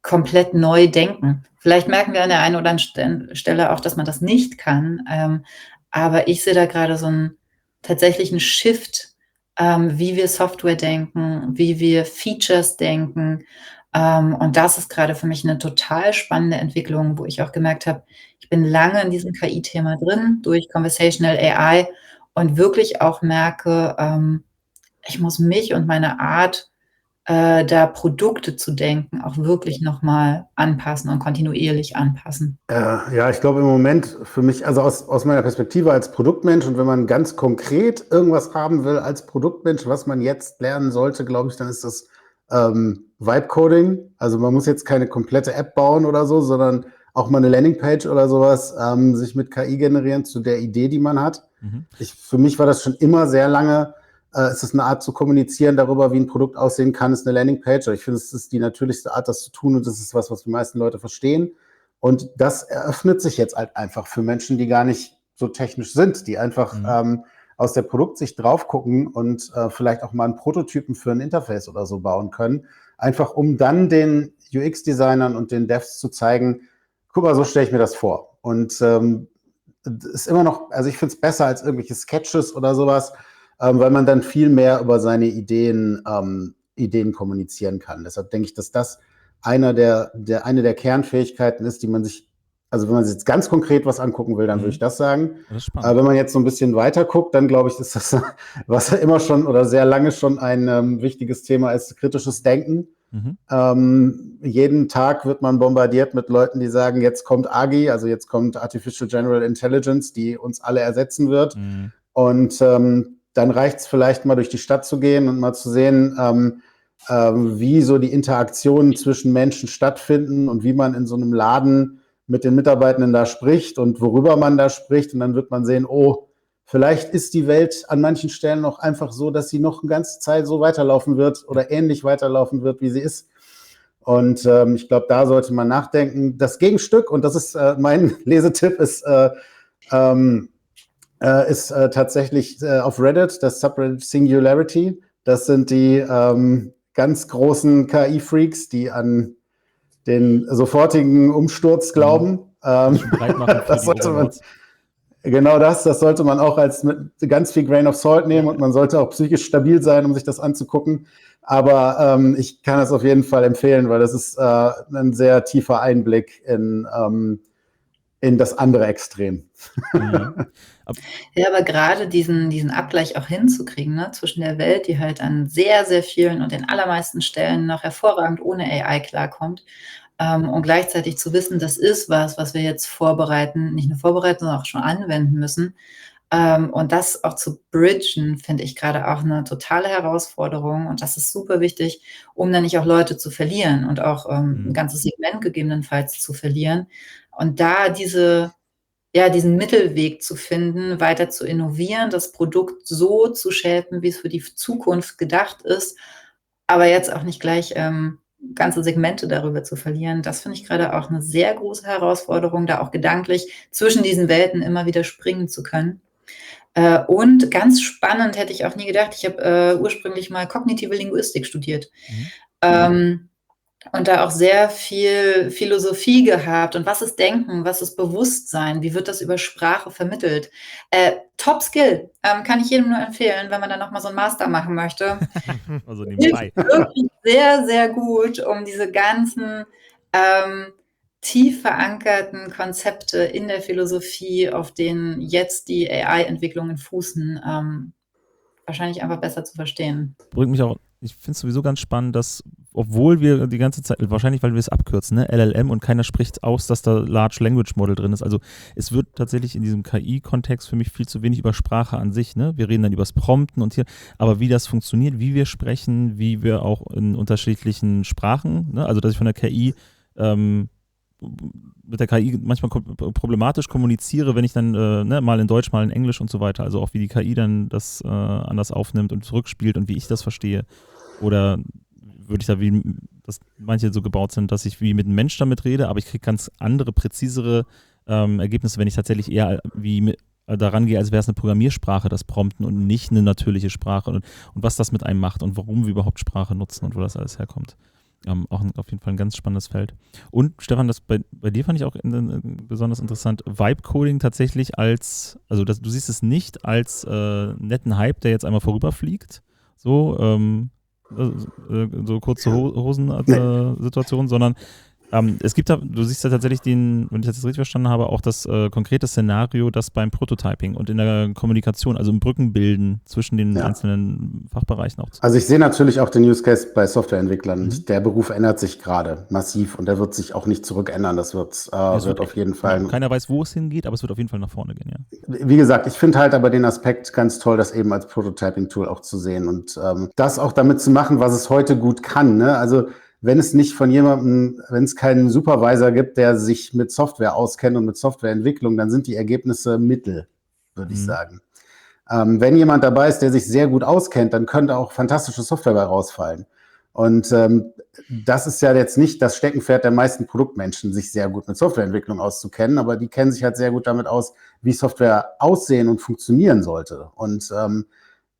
komplett neu denken. Vielleicht merken wir an der einen oder anderen Stelle auch, dass man das nicht kann. Aber ich sehe da gerade so einen tatsächlichen Shift, wie wir Software denken, wie wir Features denken. Und das ist gerade für mich eine total spannende Entwicklung, wo ich auch gemerkt habe, ich bin lange in diesem KI-Thema drin, durch Conversational AI und wirklich auch merke, ich muss mich und meine Art, da Produkte zu denken, auch wirklich nochmal anpassen und kontinuierlich anpassen. Ja, ich glaube im Moment für mich, also aus meiner Perspektive als Produktmensch und wenn man ganz konkret irgendwas haben will als Produktmensch, was man jetzt lernen sollte, glaube ich, dann ist das Vibe-Coding. Also man muss jetzt keine komplette App bauen oder so, sondern auch mal eine Landingpage oder sowas sich mit KI generieren zu der Idee, die man hat. Für mich war das schon immer sehr lange, es ist eine Art zu kommunizieren darüber, wie ein Produkt aussehen kann, ist eine Landingpage. Ich finde, es ist die natürlichste Art, das zu tun und das ist was die meisten Leute verstehen. Und das eröffnet sich jetzt halt einfach für Menschen, die gar nicht so technisch sind, die einfach aus der Produktsicht drauf gucken und vielleicht auch mal einen Prototypen für ein Interface oder so bauen können. Einfach um dann den UX-Designern und den Devs zu zeigen, guck mal, so stelle ich mir das vor. Und ist immer noch, also ich finde es besser als irgendwelche Sketches oder sowas, weil man dann viel mehr über seine Ideen kommunizieren kann. Deshalb denke ich, dass das eine der Kernfähigkeiten ist, die man sich, also wenn man sich jetzt ganz konkret was angucken will, dann würde ich das sagen. Das aber wenn man jetzt so ein bisschen weiter guckt, dann glaube ich, ist das, was ja immer schon oder sehr lange schon ein wichtiges Thema ist, kritisches Denken. Jeden Tag wird man bombardiert mit Leuten, die sagen, jetzt kommt AGI, also jetzt kommt Artificial General Intelligence, die uns alle ersetzen wird. Und dann reicht es vielleicht mal durch die Stadt zu gehen und mal zu sehen, wie so die Interaktionen zwischen Menschen stattfinden und wie man in so einem Laden mit den Mitarbeitenden da spricht und worüber man da spricht. Und dann wird man sehen, oh, vielleicht ist die Welt an manchen Stellen noch einfach so, dass sie noch eine ganze Zeit so weiterlaufen wird oder ähnlich weiterlaufen wird, wie sie ist. Und ich glaube, da sollte man nachdenken. Das Gegenstück, und das ist mein Lesetipp, ist tatsächlich auf Reddit, das Subreddit Singularity. Das sind die ganz großen KI-Freaks, die an den sofortigen Umsturz glauben. Das sollte man, genau das sollte man auch als mit ganz viel Grain of Salt nehmen und man sollte auch psychisch stabil sein, um sich das anzugucken. Aber ich kann das auf jeden Fall empfehlen, weil das ist ein sehr tiefer Einblick in das andere Extrem. Ja, aber gerade diesen Abgleich auch hinzukriegen, ne, zwischen der Welt, die halt an sehr, sehr vielen und den allermeisten Stellen noch hervorragend ohne AI klarkommt, und gleichzeitig zu wissen, das ist was wir jetzt vorbereiten, nicht nur vorbereiten, sondern auch schon anwenden müssen. Und das auch zu bridgen, finde ich gerade auch eine totale Herausforderung. Und das ist super wichtig, um dann nicht auch Leute zu verlieren und auch ein ganzes Segment gegebenenfalls zu verlieren. Und da diesen Mittelweg zu finden, weiter zu innovieren, das Produkt so zu shapen, wie es für die Zukunft gedacht ist, aber jetzt auch nicht gleich ganze Segmente darüber zu verlieren, das finde ich gerade auch eine sehr große Herausforderung, da auch gedanklich zwischen diesen Welten immer wieder springen zu können. Und ganz spannend, hätte ich auch nie gedacht, ich habe ursprünglich mal kognitive Linguistik studiert. Und da auch sehr viel Philosophie gehabt. Und was ist Denken? Was ist Bewusstsein? Wie wird das über Sprache vermittelt? Top Skill. Kann ich jedem nur empfehlen, wenn man dann nochmal so einen Master machen möchte. Also nebenbei. Wirklich sehr, sehr gut, um diese ganzen tief verankerten Konzepte in der Philosophie, auf denen jetzt die AI-Entwicklungen fußen, wahrscheinlich einfach besser zu verstehen. Bringt mich auch, ich finde es sowieso ganz spannend, dass, obwohl wir die ganze Zeit, wahrscheinlich weil wir es abkürzen, ne, LLM, und keiner spricht aus, dass da Large Language Model drin ist. Also es wird tatsächlich in diesem KI-Kontext für mich viel zu wenig über Sprache an sich. Ne? Wir reden dann über das Prompten und hier, aber wie das funktioniert, wie wir sprechen, wie wir auch in unterschiedlichen Sprachen, ne? Also dass ich von der KI mit der KI manchmal problematisch kommuniziere, wenn ich dann mal in Deutsch, mal in Englisch und so weiter. Also auch wie die KI dann das anders aufnimmt und zurückspielt und wie ich das verstehe. Oder würde ich da, wie dass manche so gebaut sind, dass ich wie mit einem Mensch damit rede, aber ich kriege ganz andere, präzisere Ergebnisse, wenn ich tatsächlich eher daran gehe, als wäre es eine Programmiersprache, das Prompten und nicht eine natürliche Sprache und was das mit einem macht und warum wir überhaupt Sprache nutzen und wo das alles herkommt. Auch auf jeden Fall ein ganz spannendes Feld. Und Stefan, das bei dir fand ich auch besonders interessant, Vibe-Coding tatsächlich als, also du siehst es nicht als netten Hype, der jetzt einmal vorüberfliegt, so kurze Hosen-Situation, sondern es gibt da, du siehst ja tatsächlich wenn ich das richtig verstanden habe, auch das konkrete Szenario, das beim Prototyping und in der Kommunikation, also im Brückenbilden zwischen den einzelnen Fachbereichen auch. Also ich sehe natürlich auch den Use Case bei Softwareentwicklern. Der Beruf ändert sich gerade massiv und der wird sich auch nicht zurückändern. Das wird auf jeden Fall. Keiner weiß, wo es hingeht, aber es wird auf jeden Fall nach vorne gehen, ja. Wie gesagt, ich finde halt aber den Aspekt ganz toll, das eben als Prototyping-Tool auch zu sehen und das auch damit zu machen, was es heute gut kann. Ne? Also wenn es nicht von jemandem, wenn es keinen Supervisor gibt, der sich mit Software auskennt und mit Softwareentwicklung, dann sind die Ergebnisse mittel, würde ich sagen. Wenn jemand dabei ist, der sich sehr gut auskennt, dann könnte auch fantastische Software bei rausfallen. Und das ist ja jetzt nicht das Steckenpferd der meisten Produktmenschen, sich sehr gut mit Softwareentwicklung auszukennen, aber die kennen sich halt sehr gut damit aus, wie Software aussehen und funktionieren sollte. Und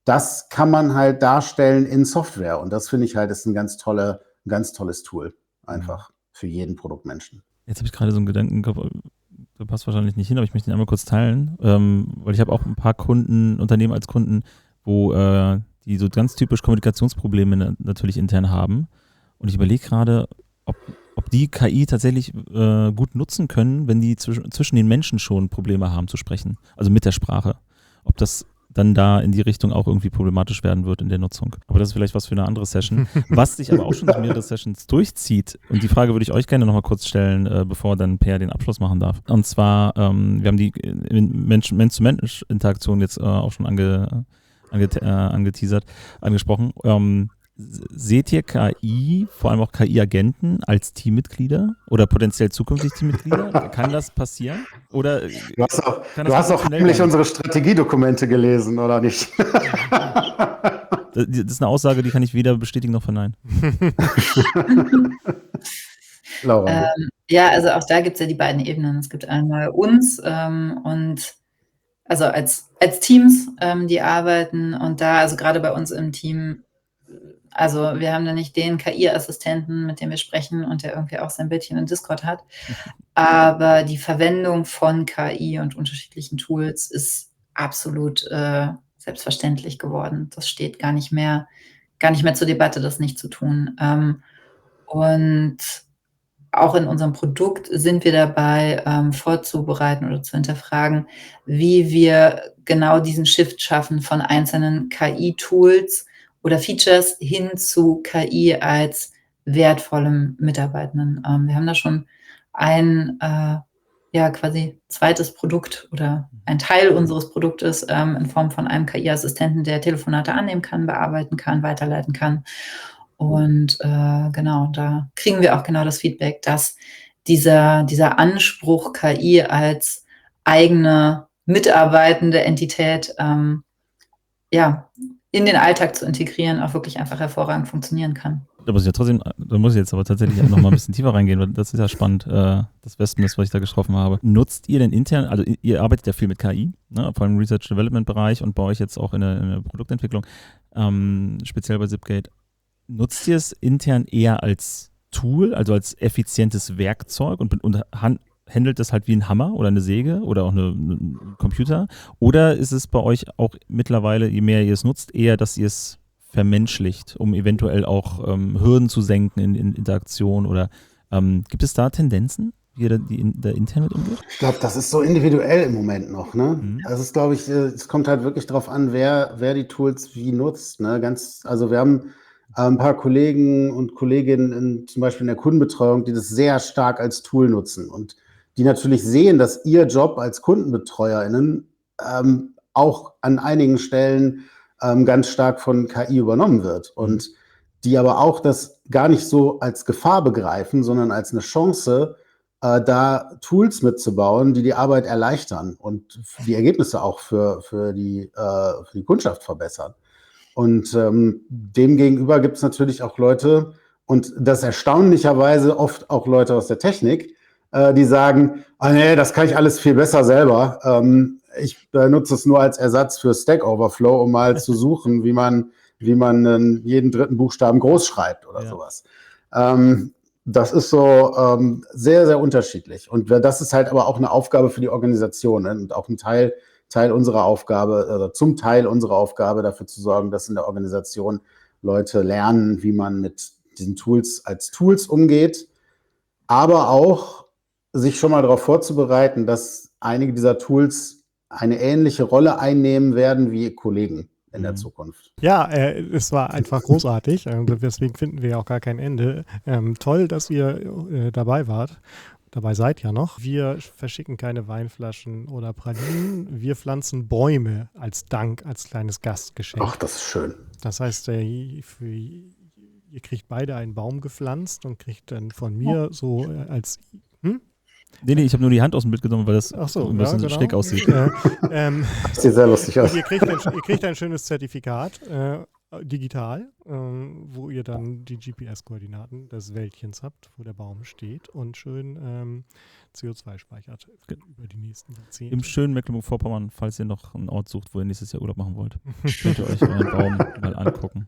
das kann man halt darstellen in Software. Und das finde ich halt ist ein ganz tolles Tool, einfach für jeden Produktmenschen. Jetzt habe ich gerade so einen Gedanken gehabt, der passt wahrscheinlich nicht hin, aber ich möchte ihn einmal kurz teilen, weil ich habe auch ein paar Unternehmen als Kunden, wo die so ganz typisch Kommunikationsprobleme natürlich intern haben. Und ich überlege gerade, ob die KI tatsächlich gut nutzen können, wenn die zwischen den Menschen schon Probleme haben zu sprechen, also mit der Sprache. Ob das dann da in die Richtung auch irgendwie problematisch werden wird in der Nutzung. Aber das ist vielleicht was für eine andere Session. Was sich aber auch schon durch mehrere Sessions durchzieht, und die Frage würde ich euch gerne nochmal kurz stellen, bevor dann Per den Abschluss machen darf. Und zwar, wir haben die Mensch-zu-Mensch-Interaktion jetzt auch schon angesprochen. Seht ihr KI, vor allem auch KI-Agenten, als Teammitglieder oder potenziell zukünftig Teammitglieder? Kann das passieren? Oder du hast auch heimlich unsere Strategiedokumente gelesen, oder nicht? Das ist eine Aussage, die kann ich weder bestätigen noch verneinen. Laura. Ja, also auch da gibt es ja die beiden Ebenen. Es gibt einmal uns und also als Teams, die arbeiten, und da, also gerade bei uns im Team, also wir haben da nicht den KI-Assistenten, mit dem wir sprechen und der irgendwie auch sein Bildchen in Discord hat, aber die Verwendung von KI und unterschiedlichen Tools ist absolut selbstverständlich geworden. Das steht gar nicht mehr zur Debatte, das nicht zu tun. Und auch in unserem Produkt sind wir dabei, vorzubereiten oder zu hinterfragen, wie wir genau diesen Shift schaffen von einzelnen KI-Tools oder Features hin zu KI als wertvollem Mitarbeitenden. Wir haben da schon ein quasi zweites Produkt oder ein Teil unseres Produktes in Form von einem KI-Assistenten, der Telefonate annehmen kann, bearbeiten kann, weiterleiten kann. Und genau, da kriegen wir auch genau das Feedback, dass dieser Anspruch, KI als eigene mitarbeitende Entität in den Alltag zu integrieren, auch wirklich einfach hervorragend funktionieren kann. Da muss ich jetzt aber tatsächlich noch mal ein bisschen tiefer reingehen, weil das ist ja spannend, das Wespennest, was ich da getroffen habe. Nutzt ihr denn intern, also ihr arbeitet ja viel mit KI, ne, vor allem im Research-Development-Bereich und bei euch jetzt auch in der Produktentwicklung, speziell bei Zipgate. Nutzt ihr es intern eher als Tool, also als effizientes Werkzeug und handelt das halt wie ein Hammer oder eine Säge oder auch ein Computer? Oder ist es bei euch auch mittlerweile, je mehr ihr es nutzt, eher, dass ihr es vermenschlicht, um eventuell auch Hürden zu senken in Interaktion? Oder gibt es da Tendenzen, wie ihr da intern mit umgeht? Ich glaube, das ist so individuell im Moment noch. Ne? Also es glaube ich, es kommt halt wirklich darauf an, wer die Tools wie nutzt. Ne? Also wir haben ein paar Kollegen und Kolleginnen zum Beispiel in der Kundenbetreuung, die das sehr stark als Tool nutzen und die natürlich sehen, dass ihr Job als KundenbetreuerInnen auch an einigen Stellen ganz stark von KI übernommen wird und die aber auch das gar nicht so als Gefahr begreifen, sondern als eine Chance, da Tools mitzubauen, die die Arbeit erleichtern und die Ergebnisse auch für die Kundschaft verbessern. Und dem gegenüber gibt es natürlich auch Leute, und das erstaunlicherweise oft auch Leute aus der Technik, die sagen, nee, das kann ich alles viel besser selber. Ich benutze es nur als Ersatz für Stack Overflow, um mal zu suchen, wie man jeden dritten Buchstaben groß schreibt oder sowas. Das ist so sehr, sehr unterschiedlich. Und das ist halt aber auch eine Aufgabe für die Organisation, ne? Und auch ein Teil unserer Aufgabe, also zum Teil unserer Aufgabe, dafür zu sorgen, dass in der Organisation Leute lernen, wie man mit diesen Tools als Tools umgeht, aber auch sich schon mal darauf vorzubereiten, dass einige dieser Tools eine ähnliche Rolle einnehmen werden wie Kollegen in der Zukunft. Ja, es war einfach großartig. Deswegen finden wir auch gar kein Ende. Toll, dass ihr dabei seid ja noch. Wir verschicken keine Weinflaschen oder Pralinen. Wir pflanzen Bäume als Dank, als kleines Gastgeschenk. Ach, das ist schön. Das heißt, für ihr kriegt beide einen Baum gepflanzt und kriegt dann von mir so als... Nee, ich habe nur die Hand aus dem Bild genommen, weil das ein bisschen schräg aussieht. Sieht sehr lustig aus. Ihr kriegt ein schönes Zertifikat, digital, wo ihr dann die GPS-Koordinaten des Wäldchens habt, wo der Baum steht und schön CO2 speichert über die nächsten Jahrzehnte. Im schönen Mecklenburg-Vorpommern, falls ihr noch einen Ort sucht, wo ihr nächstes Jahr Urlaub machen wollt, könnt ihr euch euren Baum mal angucken.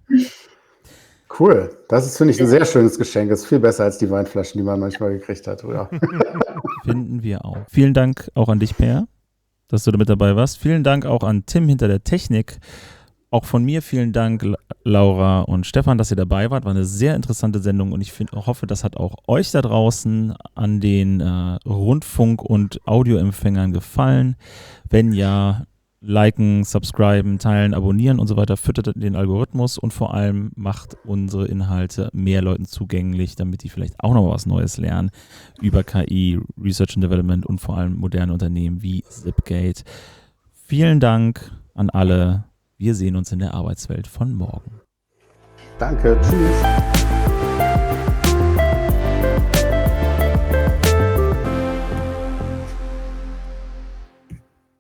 Cool. Das ist, finde ich, ein sehr schönes Geschenk. Das ist viel besser als die Weinflaschen, die man manchmal gekriegt hat. Oder? Finden wir auch. Vielen Dank auch an dich, Per, dass du da mit dabei warst. Vielen Dank auch an Tim hinter der Technik. Auch von mir vielen Dank, Laura und Stefan, dass ihr dabei wart. War eine sehr interessante Sendung und ich hoffe, das hat auch euch da draußen an den Rundfunk- und Audioempfängern gefallen. Wenn ja, liken, subscriben, teilen, abonnieren und so weiter, füttert den Algorithmus und vor allem macht unsere Inhalte mehr Leuten zugänglich, damit die vielleicht auch noch was Neues lernen über KI, Research and Development und vor allem moderne Unternehmen wie Zipgate. Vielen Dank an alle. Wir sehen uns in der Arbeitswelt von morgen. Danke. Tschüss.